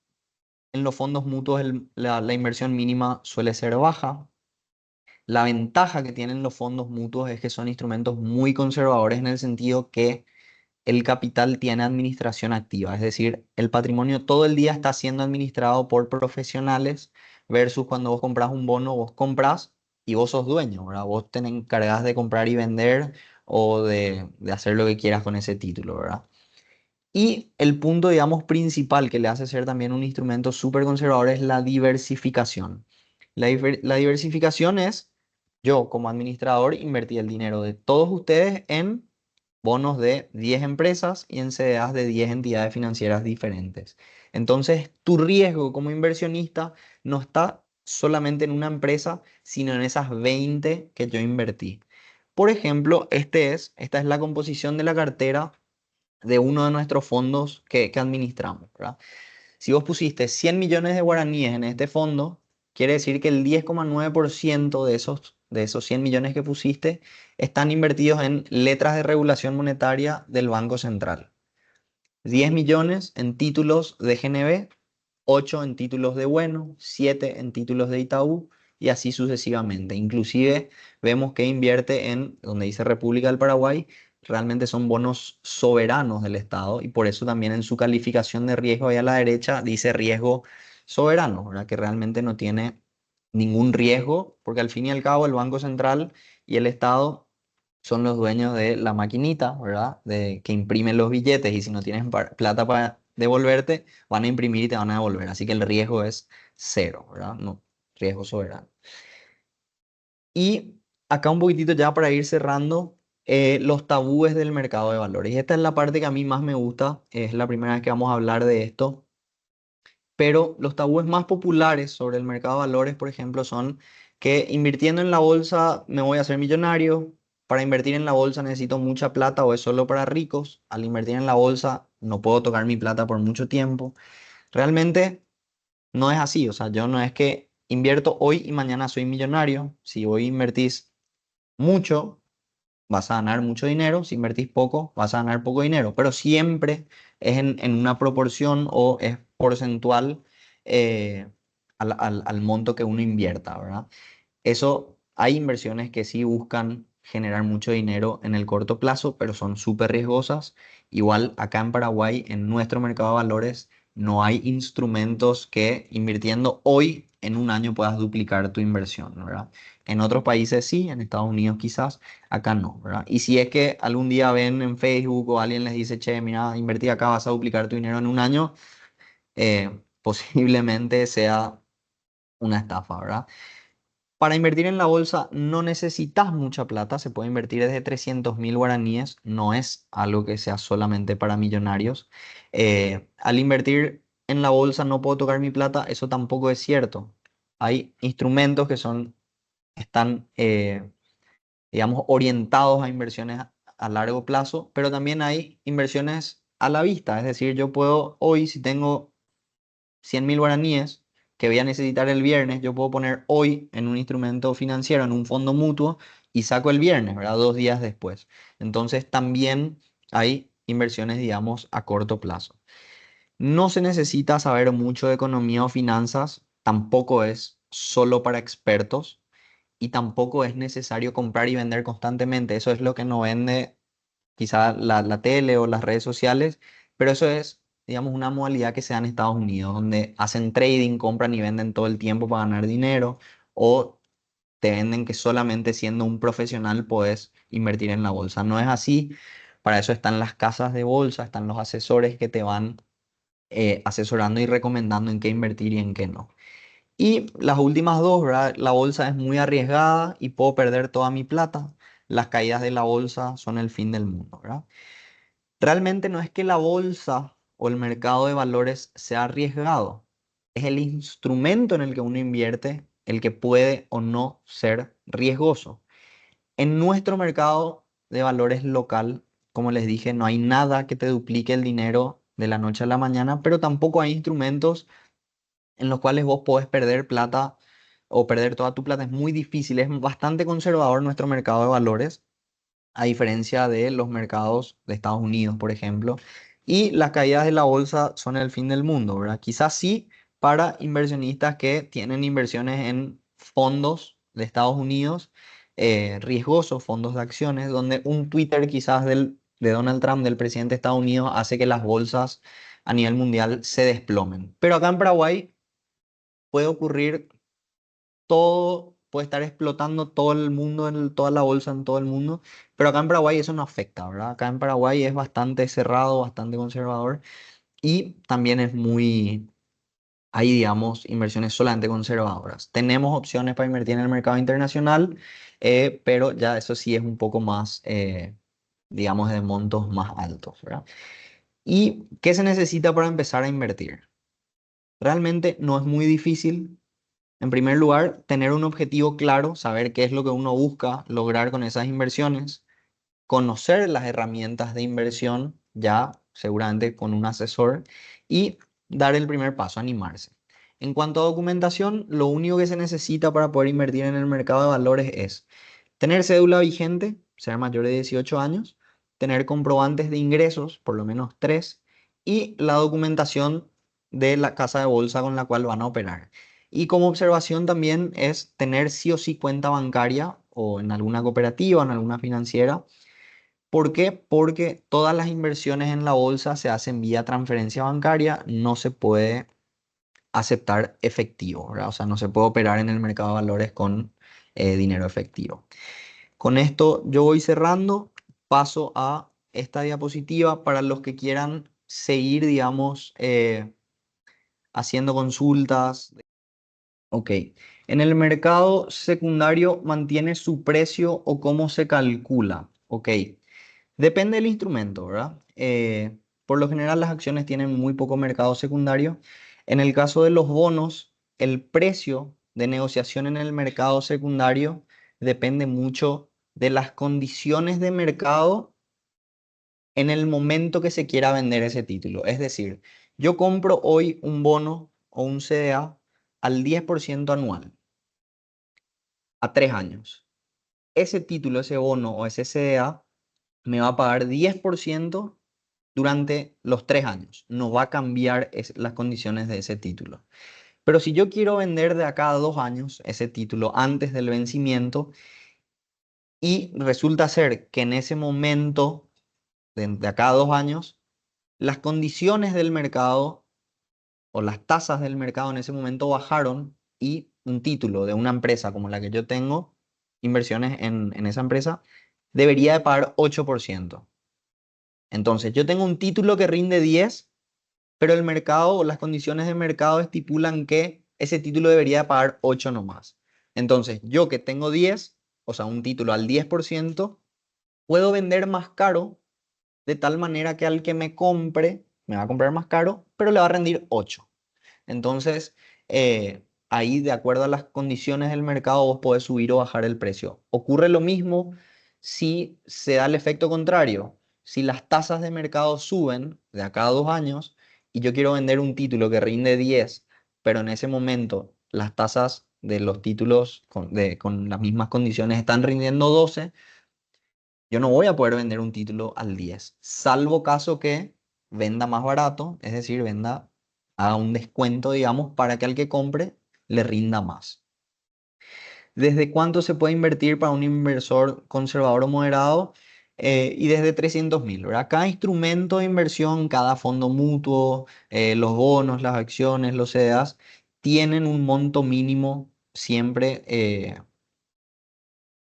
en los fondos mutuos la inversión mínima suele ser baja. La ventaja que tienen los fondos mutuos es que son instrumentos muy conservadores en el sentido que el capital tiene administración activa, es decir, el patrimonio todo el día está siendo administrado por profesionales versus cuando vos compras un bono, vos compras y vos sos dueño, ¿verdad? Vos te encargás de comprar y vender o de hacer lo que quieras con ese título, ¿verdad? Y el punto, digamos, principal que le hace ser también un instrumento súper conservador es la diversificación. La diversificación es, yo como administrador invertí el dinero de todos ustedes en bonos de 10 empresas y en CDAs de 10 entidades financieras diferentes. Entonces, tu riesgo como inversionista no está solamente en una empresa, sino en esas 20 que yo invertí. Por ejemplo, esta es la composición de la cartera de uno de nuestros fondos que administramos, ¿verdad? Si vos pusiste 100 millones de guaraníes en este fondo, quiere decir que el 10,9% de esos 100 millones que pusiste están invertidos en letras de regulación monetaria del Banco Central. 10 millones en títulos de GNB, 8 en títulos de Bueno, 7 en títulos de Itaú y así sucesivamente. Inclusive vemos que invierte en, donde dice República del Paraguay, realmente son bonos soberanos del Estado y por eso también en su calificación de riesgo ahí a la derecha dice riesgo soberano, ¿verdad? Que realmente no tiene ningún riesgo, porque al fin y al cabo el Banco Central y el Estado son los dueños de la maquinita, ¿verdad? De que imprimen los billetes y si no tienes plata para devolverte, van a imprimir y te van a devolver. Así que el riesgo es cero, ¿verdad? No, riesgo soberano. Y acá un poquitito ya para ir cerrando, los tabúes del mercado de valores. Y esta es la parte que a mí más me gusta, es la primera vez que vamos a hablar de esto, pero los tabúes más populares sobre el mercado de valores, por ejemplo, son que invirtiendo en la bolsa me voy a hacer millonario, para invertir en la bolsa necesito mucha plata o es solo para ricos, al invertir en la bolsa no puedo tocar mi plata por mucho tiempo. Realmente no es así, o sea, yo no es que invierto hoy y mañana soy millonario, si hoy invertís mucho, vas a ganar mucho dinero, si invertís poco, vas a ganar poco dinero, pero siempre es en una proporción o es porcentual eh, al monto que uno invierta, ¿verdad? Eso, hay inversiones que sí buscan generar mucho dinero en el corto plazo, pero son súper riesgosas. Igual acá en Paraguay, en nuestro mercado de valores, no hay instrumentos que invirtiendo hoy en un año puedas duplicar tu inversión, ¿verdad? En otros países sí, en Estados Unidos quizás, acá no, ¿verdad? Y si es que algún día ven en Facebook o alguien les dice, che, mira, invertí acá, vas a duplicar tu dinero en un año, posiblemente sea una estafa, ¿verdad? Para invertir en la bolsa no necesitas mucha plata, se puede invertir desde 300.000 guaraníes, no es algo que sea solamente para millonarios. Al invertir en la bolsa no puedo tocar mi plata, eso tampoco es cierto. Hay instrumentos que están, digamos, orientados a inversiones a largo plazo, pero también hay inversiones a la vista, es decir, yo puedo hoy, si tengo 100.000 guaraníes que voy a necesitar el viernes, yo puedo poner hoy en un instrumento financiero, en un fondo mutuo, y saco el viernes, ¿verdad? 2 días después. Entonces también hay inversiones, digamos, a corto plazo. No se necesita saber mucho de economía o finanzas, tampoco es solo para expertos y tampoco es necesario comprar y vender constantemente. Eso es lo que no vende quizá la tele o las redes sociales, pero eso es, digamos, una modalidad que se da en Estados Unidos, donde hacen trading, compran y venden todo el tiempo para ganar dinero, o te venden que solamente siendo un profesional puedes invertir en la bolsa. No es así, para eso están las casas de bolsa, están los asesores que te van asesorando y recomendando en qué invertir y en qué no. Y las últimas dos, ¿verdad? La bolsa es muy arriesgada y puedo perder toda mi plata. Las caídas de la bolsa son el fin del mundo, ¿verdad? Realmente no es que la bolsa o el mercado de valores sea arriesgado, es el instrumento en el que uno invierte el que puede o no ser riesgoso. En nuestro mercado de valores local, como les dije, no hay nada que te duplique el dinero de la noche a la mañana, pero tampoco hay instrumentos en los cuales vos podés perder plata o perder toda tu plata. Es muy difícil, es bastante conservador nuestro mercado de valores a diferencia de los mercados de Estados Unidos, por ejemplo. Y las caídas de la bolsa son el fin del mundo, ¿verdad? Quizás sí para inversionistas que tienen inversiones en fondos de Estados Unidos, riesgosos, fondos de acciones, donde un Twitter quizás de Donald Trump, del presidente de Estados Unidos, hace que las bolsas a nivel mundial se desplomen. Pero acá en Paraguay puede ocurrir todo, puede estar explotando todo el mundo, toda la bolsa en todo el mundo, pero acá en Paraguay eso no afecta, ¿verdad? Acá en Paraguay es bastante cerrado, bastante conservador y también es muy, hay, digamos, inversiones solamente conservadoras. Tenemos opciones para invertir en el mercado internacional, pero ya eso sí es un poco más, digamos, de montos más altos, ¿verdad? ¿Y qué se necesita para empezar a invertir? Realmente no es muy difícil. En primer lugar, tener un objetivo claro, saber qué es lo que uno busca lograr con esas inversiones, conocer las herramientas de inversión, ya seguramente con un asesor, y dar el primer paso, animarse. En cuanto a documentación, lo único que se necesita para poder invertir en el mercado de valores es tener cédula vigente, ser mayor de 18 años, tener comprobantes de ingresos, por lo menos tres, y la documentación de la casa de bolsa con la cual van a operar. Y como observación también es tener sí o sí cuenta bancaria o en alguna cooperativa, en alguna financiera. ¿Por qué? Porque todas las inversiones en la bolsa se hacen vía transferencia bancaria, no se puede aceptar efectivo, ¿verdad? O sea, no se puede operar en el mercado de valores con dinero efectivo. Con esto yo voy cerrando, paso a esta diapositiva para los que quieran seguir, digamos, haciendo consultas. Ok, en el mercado secundario mantiene su precio o cómo se calcula. Ok, depende del instrumento, ¿verdad? Por lo general las acciones tienen muy poco mercado secundario. En el caso de los bonos, el precio de negociación en el mercado secundario depende mucho de las condiciones de mercado en el momento que se quiera vender ese título. Es decir, yo compro hoy un bono o un CDA al 10% anual, a 3 años. Ese título, ese bono o ese CDA me va a pagar 10% durante los 3 años. No va a cambiar las condiciones de ese título. Pero si yo quiero vender de acá a 2 años ese título antes del vencimiento y resulta ser que en ese momento, de acá a 2 años, las condiciones del mercado o las tasas del mercado en ese momento bajaron y un título de una empresa como la que yo tengo, inversiones en esa empresa, debería de pagar 8%. Entonces, yo tengo un título que rinde 10, pero el mercado o las condiciones de mercado estipulan que ese título debería de pagar 8 nomás. Entonces, yo que tengo 10, o sea, un título al 10%, puedo vender más caro de tal manera que al que me compre, me va a comprar más caro, pero le va a rendir 8. Entonces, ahí, de acuerdo a las condiciones del mercado, vos podés subir o bajar el precio. Ocurre lo mismo si se da el efecto contrario. Si las tasas de mercado suben de acá a 2 años y yo quiero vender un título que rinde 10, pero en ese momento las tasas de los títulos con las mismas condiciones están rindiendo 12, yo no voy a poder vender un título al 10, salvo caso que venda más barato, es decir, venda a un descuento, digamos, para que al que compre le rinda más. ¿Desde cuánto se puede invertir para un inversor conservador o moderado? Y desde 300.000, ¿verdad? Cada instrumento de inversión, cada fondo mutuo, los bonos, las acciones, los CDAs, tienen un monto mínimo siempre.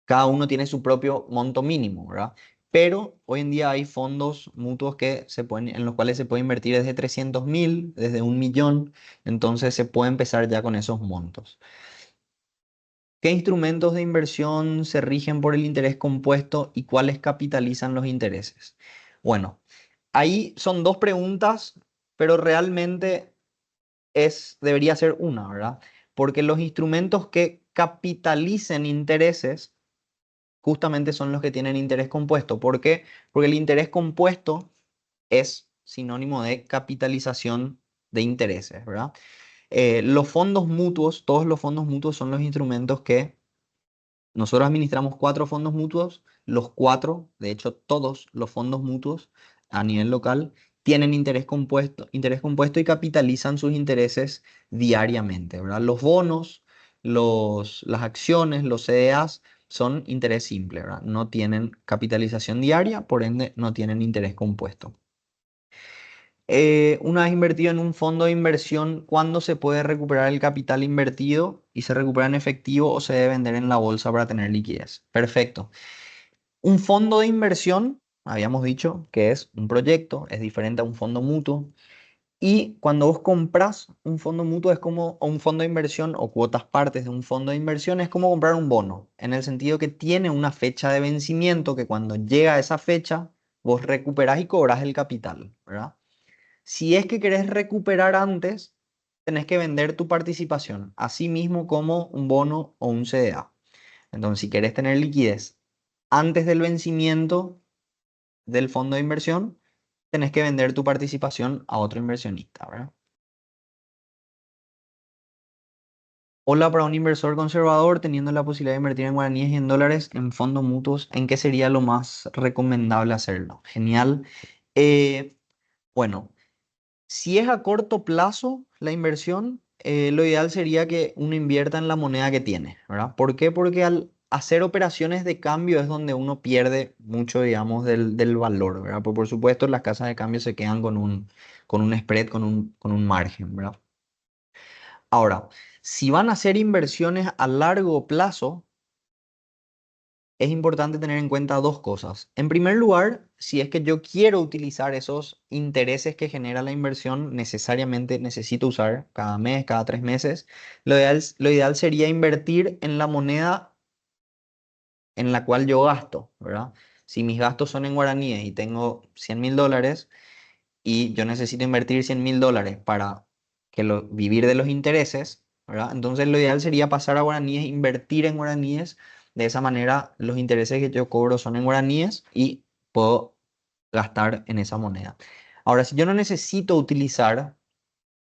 Cada uno tiene su propio monto mínimo, ¿verdad? Pero hoy en día hay fondos mutuos en los cuales se puede invertir desde 300.000, desde 1.000.000, entonces se puede empezar ya con esos montos. ¿Qué instrumentos de inversión se rigen por el interés compuesto y cuáles capitalizan los intereses? Bueno, ahí son dos preguntas, pero realmente debería ser una, ¿verdad? Porque los instrumentos que capitalicen intereses justamente son los que tienen interés compuesto. ¿Por qué? Porque el interés compuesto es sinónimo de capitalización de intereses, ¿verdad? Los fondos mutuos, todos los fondos mutuos son los instrumentos que nosotros administramos 4 fondos mutuos. Los 4, de hecho todos los fondos mutuos a nivel local tienen interés compuesto y capitalizan sus intereses diariamente, ¿verdad? Los bonos, las acciones, los CDAs son interés simple, ¿verdad? No tienen capitalización diaria, por ende no tienen interés compuesto. Una vez invertido en un fondo de inversión, ¿cuándo se puede recuperar el capital invertido y se recupera en efectivo o se debe vender en la bolsa para tener liquidez? Perfecto. Un fondo de inversión, habíamos dicho que es un proyecto, es diferente a un fondo mutuo. Y cuando vos compras un fondo mutuo es como o un fondo de inversión o cuotas partes de un fondo de inversión, es como comprar un bono, en el sentido que tiene una fecha de vencimiento que cuando llega a esa fecha, vos recuperás y cobras el capital, ¿verdad? Si es que querés recuperar antes, tenés que vender tu participación, así mismo como un bono o un CDA. Entonces, si querés tener liquidez antes del vencimiento del fondo de inversión, tenés que vender tu participación a otro inversionista, ¿verdad? Hola, para un inversor conservador, teniendo la posibilidad de invertir en guaraníes y en dólares en fondos mutuos, ¿en qué sería lo más recomendable hacerlo? Genial. Bueno. Si es a corto plazo la inversión, lo ideal sería que uno invierta en la moneda que tiene, ¿verdad? ¿Por qué? Porque al hacer operaciones de cambio es donde uno pierde mucho, digamos, del valor, ¿verdad? Por supuesto, las casas de cambio se quedan con un spread, con un margen, ¿verdad? Ahora, si van a hacer inversiones a largo plazo, es importante tener en cuenta dos cosas. En primer lugar, si es que yo quiero utilizar esos intereses que genera la inversión, necesariamente necesito usar cada mes, cada 3 meses, lo ideal sería invertir en la moneda en la cual yo gasto, ¿verdad? Si mis gastos son en guaraníes y tengo $100.000 y yo necesito invertir $100.000 para vivir de los intereses, ¿verdad? Entonces lo ideal sería pasar a guaraníes, invertir en guaraníes. De esa manera los intereses que yo cobro son en guaraníes y puedo gastar en esa moneda. Ahora, si yo no necesito utilizar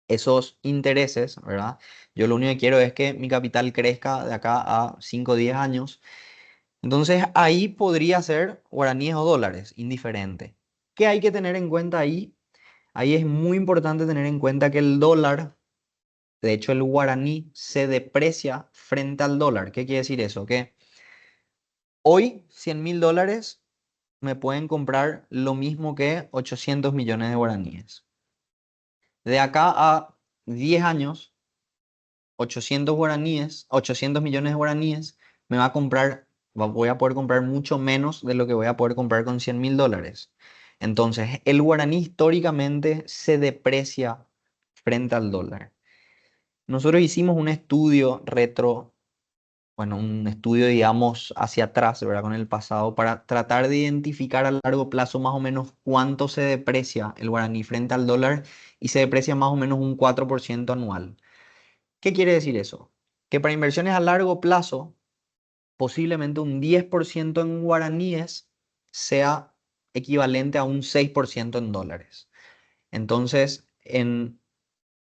esos intereses, ¿verdad? Yo lo único que quiero es que mi capital crezca de acá a 5 o 10 años. Entonces ahí podría ser guaraníes o dólares, indiferente. ¿Qué hay que tener en cuenta ahí? Ahí es muy importante tener en cuenta que el dólar, de hecho el guaraní, se deprecia frente al dólar. ¿Qué quiere decir eso? Que hoy $100.000 me pueden comprar lo mismo que 800 millones de guaraníes. De acá a 10 años, 800 millones de guaraníes, me va a comprar, voy a poder comprar mucho menos de lo que voy a poder comprar con $100.000. Entonces, el guaraní históricamente se deprecia frente al dólar. Nosotros hicimos un estudio retro, bueno, un estudio, digamos, hacia atrás, ¿verdad? Con el pasado, para tratar de identificar a largo plazo más o menos cuánto se deprecia el guaraní frente al dólar y se deprecia más o menos un 4% anual. ¿Qué quiere decir eso? Que para inversiones a largo plazo, posiblemente un 10% en guaraníes sea equivalente a un 6% en dólares. Entonces,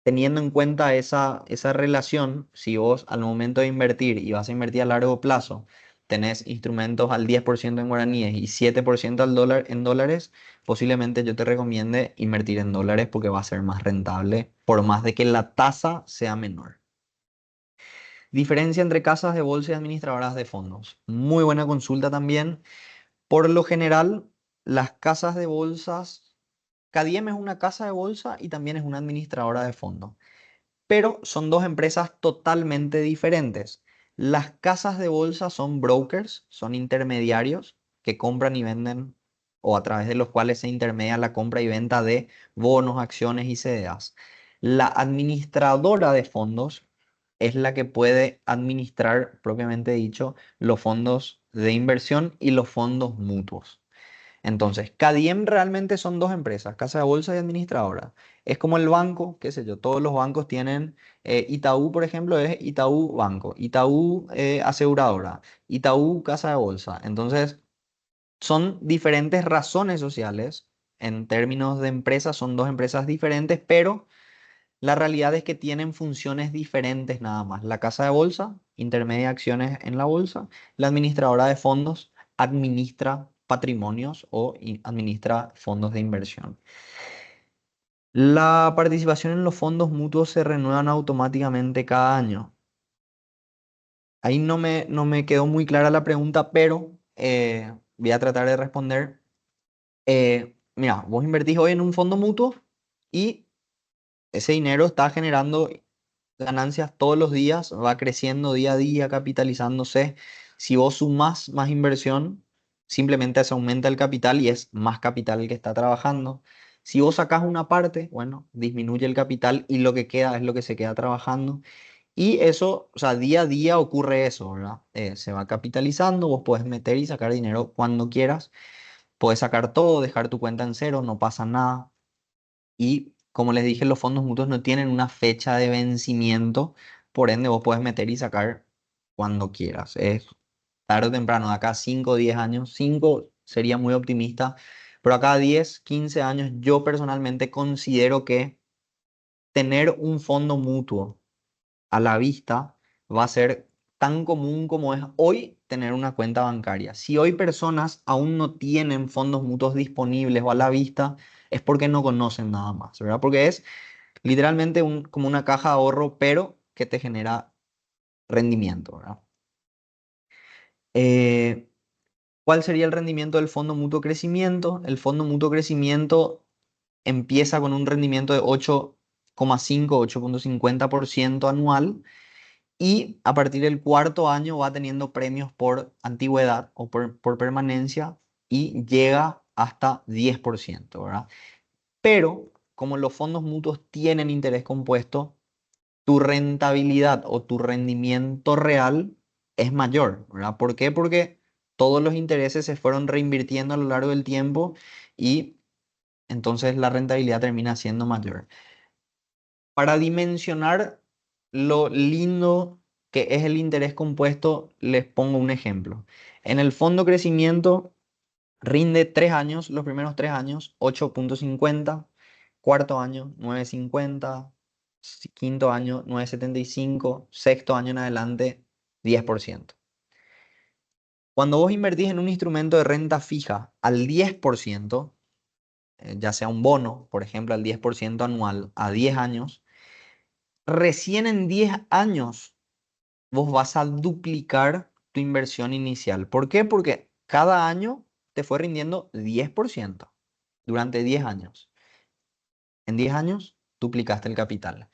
teniendo en cuenta esa relación, si vos al momento de invertir y vas a invertir a largo plazo, tenés instrumentos al 10% en guaraníes y 7% al dólar en dólares, posiblemente yo te recomiende invertir en dólares porque va a ser más rentable, por más de que la tasa sea menor. Diferencia entre casas de bolsa y administradoras de fondos. Muy buena consulta también. Por lo general, las casas de bolsas, Cadiem es una casa de bolsa y también es una administradora de fondos, pero son dos empresas totalmente diferentes. Las casas de bolsa son brokers, son intermediarios que compran y venden o a través de los cuales se intermedia la compra y venta de bonos, acciones y CDAs. La administradora de fondos es la que puede administrar, propiamente dicho, los fondos de inversión y los fondos mutuos. Entonces, Cadiem realmente son dos empresas, casa de bolsa y administradora. Es como el banco, qué sé yo, todos los bancos tienen, Itaú, por ejemplo, es Itaú Banco, Itaú Aseguradora, Itaú Casa de Bolsa. Entonces, son diferentes razones sociales. En términos de empresas, son dos empresas diferentes, pero la realidad es que tienen funciones diferentes nada más. La casa de bolsa intermedia acciones en la bolsa. La administradora de fondos administra patrimonios o administra fondos de inversión. La participación en los fondos mutuos se renuevan automáticamente cada año. Ahí no me quedó muy clara la pregunta, pero voy a tratar de responder. Mira, vos invertís hoy en un fondo mutuo y ese dinero está generando ganancias todos los días, va creciendo día a día, capitalizándose. Si vos sumás más inversión, simplemente se aumenta el capital y es más capital el que está trabajando. Si vos sacás una parte, bueno, disminuye el capital y lo que queda es lo que se queda trabajando. Y eso, o sea, día a día ocurre eso, ¿verdad? Se va capitalizando, vos podés meter y sacar dinero cuando quieras. Puedes sacar todo, dejar tu cuenta en cero, no pasa nada. Y como les dije, los fondos mutuos no tienen una fecha de vencimiento, por ende vos puedes meter y sacar cuando quieras. Es tarde o temprano, de acá a 5 o 10 años, 5 sería muy optimista, pero acá a 10, 15 años yo personalmente considero que tener un fondo mutuo a la vista va a ser tan común como es hoy tener una cuenta bancaria. Si hoy personas aún no tienen fondos mutuos disponibles o a la vista, es porque no conocen nada más, ¿verdad? Porque es literalmente como una caja de ahorro, pero que te genera rendimiento, ¿verdad? Eh, ¿Cuál sería el rendimiento del fondo mutuo crecimiento? El fondo mutuo crecimiento empieza con un rendimiento de 8,5, 8,50% anual y a partir del cuarto año va teniendo premios por antigüedad o por permanencia y llega hasta 10%, ¿verdad? Pero como los fondos mutuos tienen interés compuesto, tu rentabilidad o tu rendimiento real es mayor, ¿verdad? ¿Por qué? Porque todos los intereses se fueron reinvirtiendo a lo largo del tiempo y entonces la rentabilidad termina siendo mayor. Para dimensionar lo lindo que es el interés compuesto, les pongo un ejemplo. En el fondo crecimiento rinde 3 años, los primeros 3 años, 8,50, cuarto año, 9,50, quinto año, 9,75, sexto año en adelante, 10%. Cuando vos invertís en un instrumento de renta fija al 10%, ya sea un bono, por ejemplo, al 10% anual a 10 años, recién en 10 años vos vas a duplicar tu inversión inicial. ¿Por qué? Porque cada año te fue rindiendo 10% durante 10 años. En 10 años duplicaste el capital.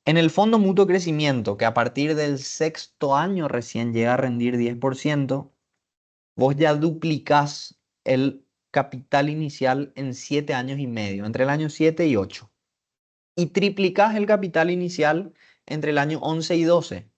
En el fondo mutuo crecimiento, que a partir del sexto año recién llega a rendir 10%, vos ya duplicás el capital inicial en 7 años y medio, entre el año 7 y 8. Y triplicás el capital inicial entre el año 11 y 12.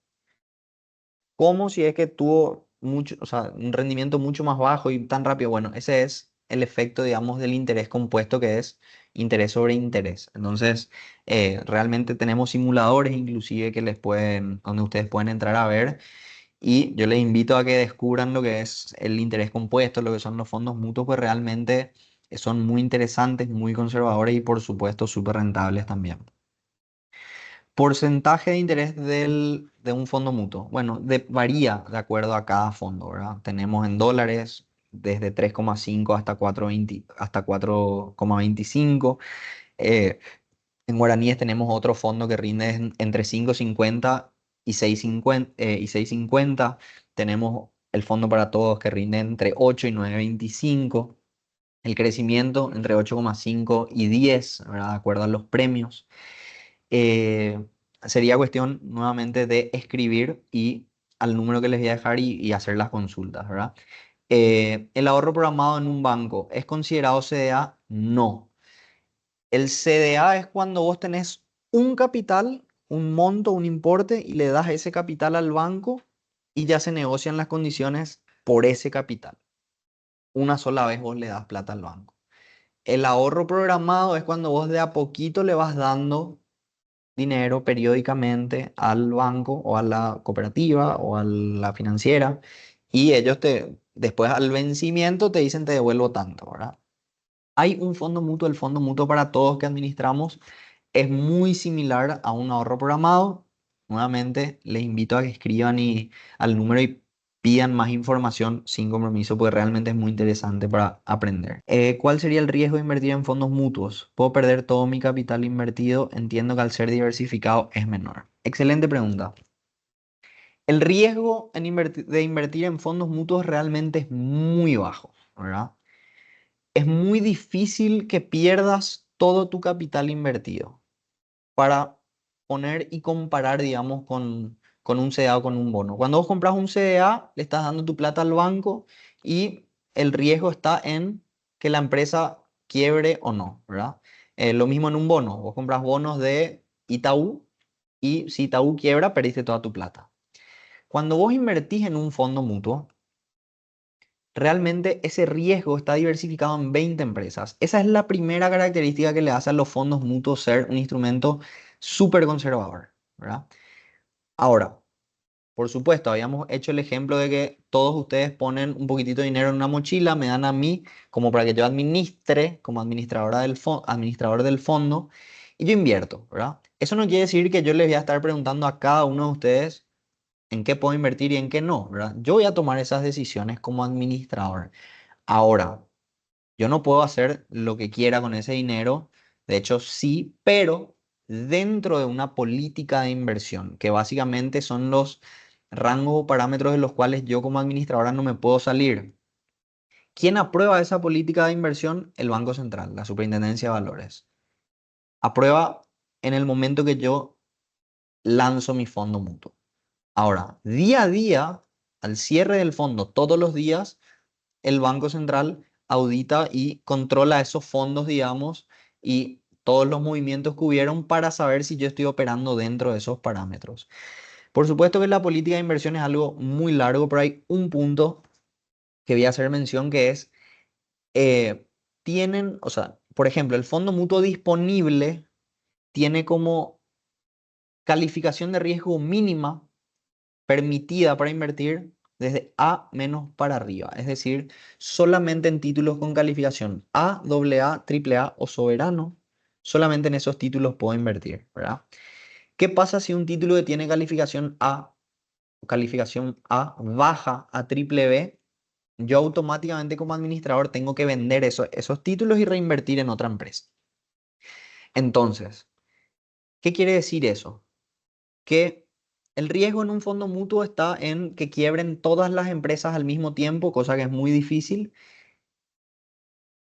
Como si es que tuvo mucho, o sea, un rendimiento mucho más bajo y tan rápido. Bueno, ese es el efecto, digamos, del interés compuesto, que es interés sobre interés. Entonces, realmente tenemos simuladores inclusive que les pueden, donde ustedes pueden entrar a ver. Y yo les invito a que descubran lo que es el interés compuesto, lo que son los fondos mutuos, pues realmente son muy interesantes, muy conservadores y por supuesto súper rentables también. Porcentaje de interés de un fondo mutuo. Bueno, varía de acuerdo a cada fondo, ¿verdad? Tenemos en dólares desde 3,5 hasta 4,20 hasta 4,25. Eh, en guaraníes tenemos otro fondo que rinde entre 5,50 y 6,50. Tenemos el fondo para todos que rinde entre 8 y 9,25. El crecimiento entre 8,5 y 10, ¿verdad? De acuerdo a los premios. Eh, Sería cuestión nuevamente de escribir y al número que les voy a dejar y hacer las consultas, ¿verdad? ¿El ahorro programado en un banco es considerado CDA? No. El CDA es cuando vos tenés un capital, un monto, un importe y le das ese capital al banco y ya se negocian las condiciones por ese capital. Una sola vez vos le das plata al banco. El ahorro programado es cuando vos de a poquito le vas dando dinero periódicamente al banco o a la cooperativa o a la financiera y ellos después al vencimiento te dicen te devuelvo tanto, ¿verdad? Hay un fondo mutuo, el fondo mutuo para todos que administramos es muy similar a un ahorro programado. Nuevamente les invito a que escriban al número y pidan más información sin compromiso, porque realmente es muy interesante para aprender. ¿Cuál sería el riesgo de invertir en fondos mutuos? ¿Puedo perder todo mi capital invertido? Entiendo que al ser diversificado es menor. Excelente pregunta. El riesgo de invertir en fondos mutuos realmente es muy bajo, ¿verdad? Es muy difícil que pierdas todo tu capital invertido para poner y comparar, digamos, con un CDA o con un bono. Cuando vos compras un CDA, le estás dando tu plata al banco y el riesgo está en que la empresa quiebre o no, ¿verdad? Lo mismo en un bono. Vos compras bonos de Itaú y si Itaú quiebra, perdiste toda tu plata. Cuando vos invertís en un fondo mutuo, realmente ese riesgo está diversificado en 20 empresas. Esa es la primera característica que le hace a los fondos mutuos ser un instrumento súper conservador, ¿verdad? Ahora, por supuesto, habíamos hecho el ejemplo de que todos ustedes ponen un poquitito de dinero en una mochila, me dan a mí como para que yo administre como administrador del fondo y yo invierto, ¿verdad? Eso no quiere decir que yo les voy a estar preguntando a cada uno de ustedes en qué puedo invertir y en qué no, ¿verdad? Yo voy a tomar esas decisiones como administrador. Ahora, yo no puedo hacer lo que quiera con ese dinero, de hecho sí, pero dentro de una política de inversión, que básicamente son los rangos o parámetros de los cuales yo como administradora no me puedo salir. ¿Quién aprueba esa política de inversión? El Banco Central, la Superintendencia de Valores. Aprueba en el momento que yo lanzo mi fondo mutuo. Ahora, día a día, al cierre del fondo, todos los días, el Banco Central audita y controla esos fondos, digamos, y todos los movimientos que hubieron para saber si yo estoy operando dentro de esos parámetros. Por supuesto que la política de inversión es algo muy largo, pero hay un punto que voy a hacer mención que es, eh, tienen, o sea, por ejemplo, el fondo mutuo disponible tiene como calificación de riesgo mínima permitida para invertir desde A menos para arriba, es decir, solamente en títulos con calificación A, AA, AAA o soberano, solamente en esos títulos puedo invertir, ¿verdad? ¿Qué pasa si un título que tiene calificación A o calificación A baja a triple B? Yo automáticamente como administrador tengo que vender esos títulos y reinvertir en otra empresa. Entonces, ¿qué quiere decir eso? Que el riesgo en un fondo mutuo está en que quiebren todas las empresas al mismo tiempo, cosa que es muy difícil.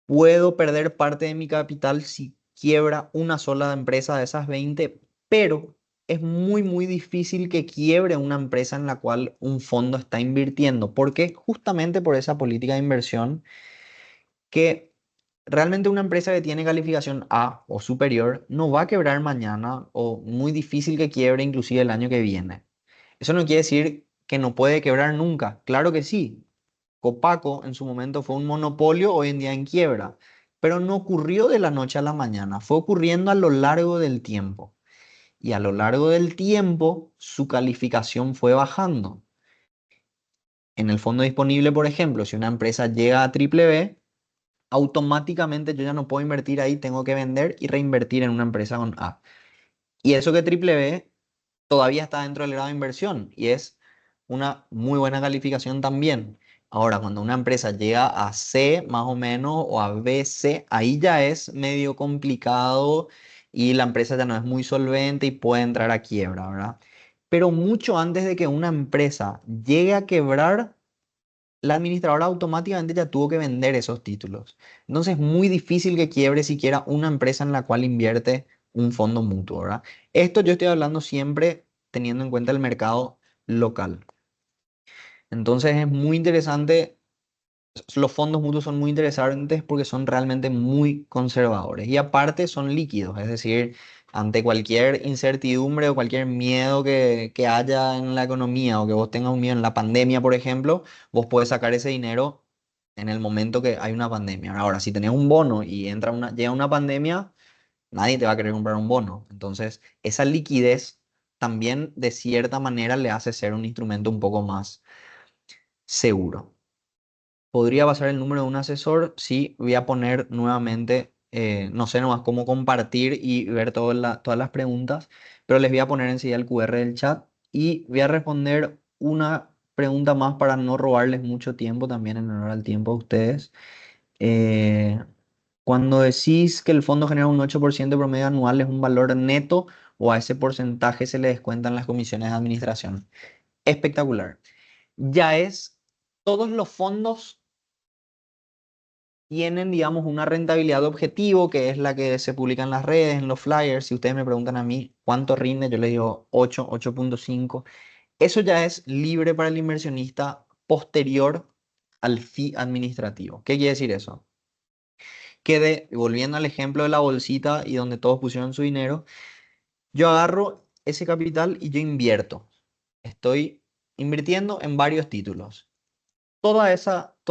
Puedo perder parte de mi capital si quiebra una sola empresa de esas 20, pero es muy, muy difícil que quiebre una empresa en la cual un fondo está invirtiendo, porque justamente por esa política de inversión que realmente una empresa que tiene calificación A o superior no va a quebrar mañana o muy difícil que quiebre inclusive el año que viene. Eso no quiere decir que no puede quebrar nunca. Claro que sí. Copaco en su momento fue un monopolio, hoy en día en quiebra, pero no ocurrió de la noche a la mañana, fue ocurriendo a lo largo del tiempo. Y a lo largo del tiempo su calificación fue bajando. En el fondo disponible, por ejemplo, si una empresa llega a triple B, automáticamente yo ya no puedo invertir ahí, tengo que vender y reinvertir en una empresa con A. Y eso que triple B todavía está dentro del grado de inversión y es una muy buena calificación también. Ahora, cuando una empresa llega a C más o menos o a BC, ahí ya es medio complicado y la empresa ya no es muy solvente y puede entrar a quiebra, ¿verdad? Pero mucho antes de que una empresa llegue a quebrar, la administradora automáticamente ya tuvo que vender esos títulos. Entonces es muy difícil que quiebre siquiera una empresa en la cual invierte un fondo mutuo, ¿verdad? Esto yo estoy hablando siempre teniendo en cuenta el mercado local. Entonces es muy interesante, los fondos mutuos son muy interesantes porque son realmente muy conservadores y aparte son líquidos, es decir, ante cualquier incertidumbre o cualquier miedo que haya en la economía o que vos tengas un miedo en la pandemia, por ejemplo, vos podés sacar ese dinero en el momento que hay una pandemia. Ahora, si tenés un bono y llega una pandemia, nadie te va a querer comprar un bono. Entonces, esa liquidez también de cierta manera le hace ser un instrumento un poco más seguro. ¿Podría pasar el número de un asesor? Sí, voy a poner nuevamente, no sé nomás cómo compartir y ver todas las preguntas, pero les voy a poner enseguida el QR del chat y voy a responder una pregunta más para no robarles mucho tiempo también en honor al tiempo a ustedes. Eh, Cuando decís que el fondo genera un 8% promedio anual, ¿es un valor neto o a ese porcentaje se le descuentan las comisiones de administración? Espectacular. Ya es, todos los fondos tienen, digamos, una rentabilidad de objetivo, que es la que se publica en las redes, en los flyers. Si ustedes me preguntan a mí cuánto rinde, yo les digo 8, 8.5. Eso ya es libre para el inversionista posterior al fee administrativo. ¿Qué quiere decir eso? Volviendo al ejemplo de la bolsita y donde todos pusieron su dinero, yo agarro ese capital y yo invierto. Estoy invirtiendo en varios títulos. Todo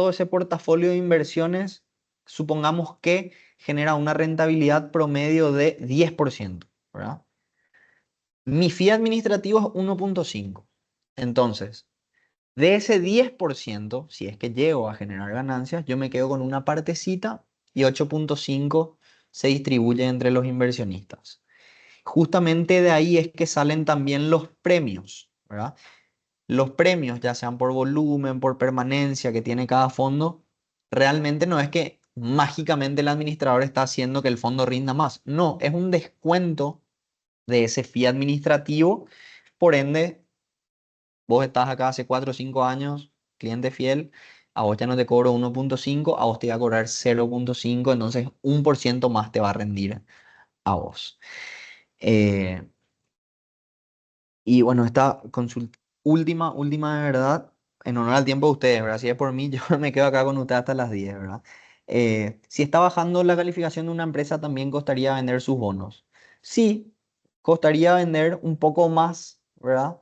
ese portafolio de inversiones, supongamos que genera una rentabilidad promedio de 10%, ¿verdad? Mi fee administrativo es 1.5. Entonces, de ese 10%, si es que llego a generar ganancias, yo me quedo con una partecita y 8.5 se distribuye entre los inversionistas. Justamente de ahí es que salen también los premios, ¿verdad? Los premios, ya sean por volumen, por permanencia que tiene cada fondo, realmente no es que mágicamente el administrador está haciendo que el fondo rinda más. No, es un descuento de ese fee administrativo. Por ende, vos estás acá hace 4 o 5 años, cliente fiel, a vos ya no te cobro 1,5, a vos te va a cobrar 0,5, entonces 1% más te va a rendir a vos. Eh, y bueno, esta consulta última de verdad, en honor al tiempo de ustedes, ¿verdad? Si es por mí, yo me quedo acá con ustedes hasta las 10, ¿verdad? Si está bajando la calificación de una empresa, también costaría vender sus bonos. Sí, costaría vender un poco más, ¿verdad?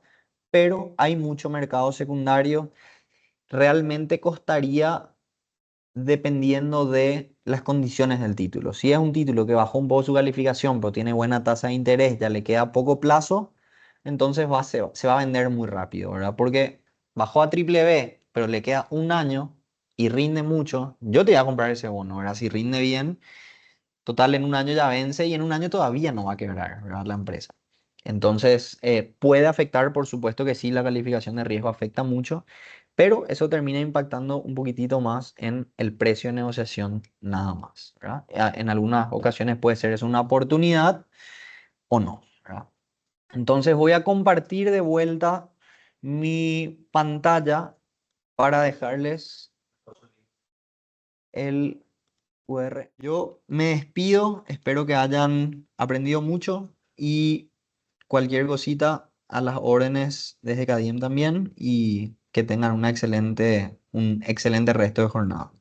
Pero hay mucho mercado secundario. Realmente costaría dependiendo de las condiciones del título. Si es un título que bajó un poco su calificación, pero tiene buena tasa de interés, ya le queda poco plazo, entonces se va a vender muy rápido, ¿verdad? Porque bajó a triple B, pero le queda un año y rinde mucho, yo te voy a comprar ese bono, ¿verdad? Si rinde bien, total en un año ya vence y en un año todavía no va a quebrar, ¿verdad? La empresa. Entonces, puede afectar, por supuesto que sí, la calificación de riesgo afecta mucho, pero eso termina impactando un poquitito más en el precio de negociación nada más, ¿verdad? En algunas ocasiones puede ser eso una oportunidad o no, ¿verdad? Entonces voy a compartir de vuelta mi pantalla para dejarles el QR. Yo me despido, espero que hayan aprendido mucho y cualquier cosita a las órdenes desde Cadiem también y que tengan un excelente resto de jornada.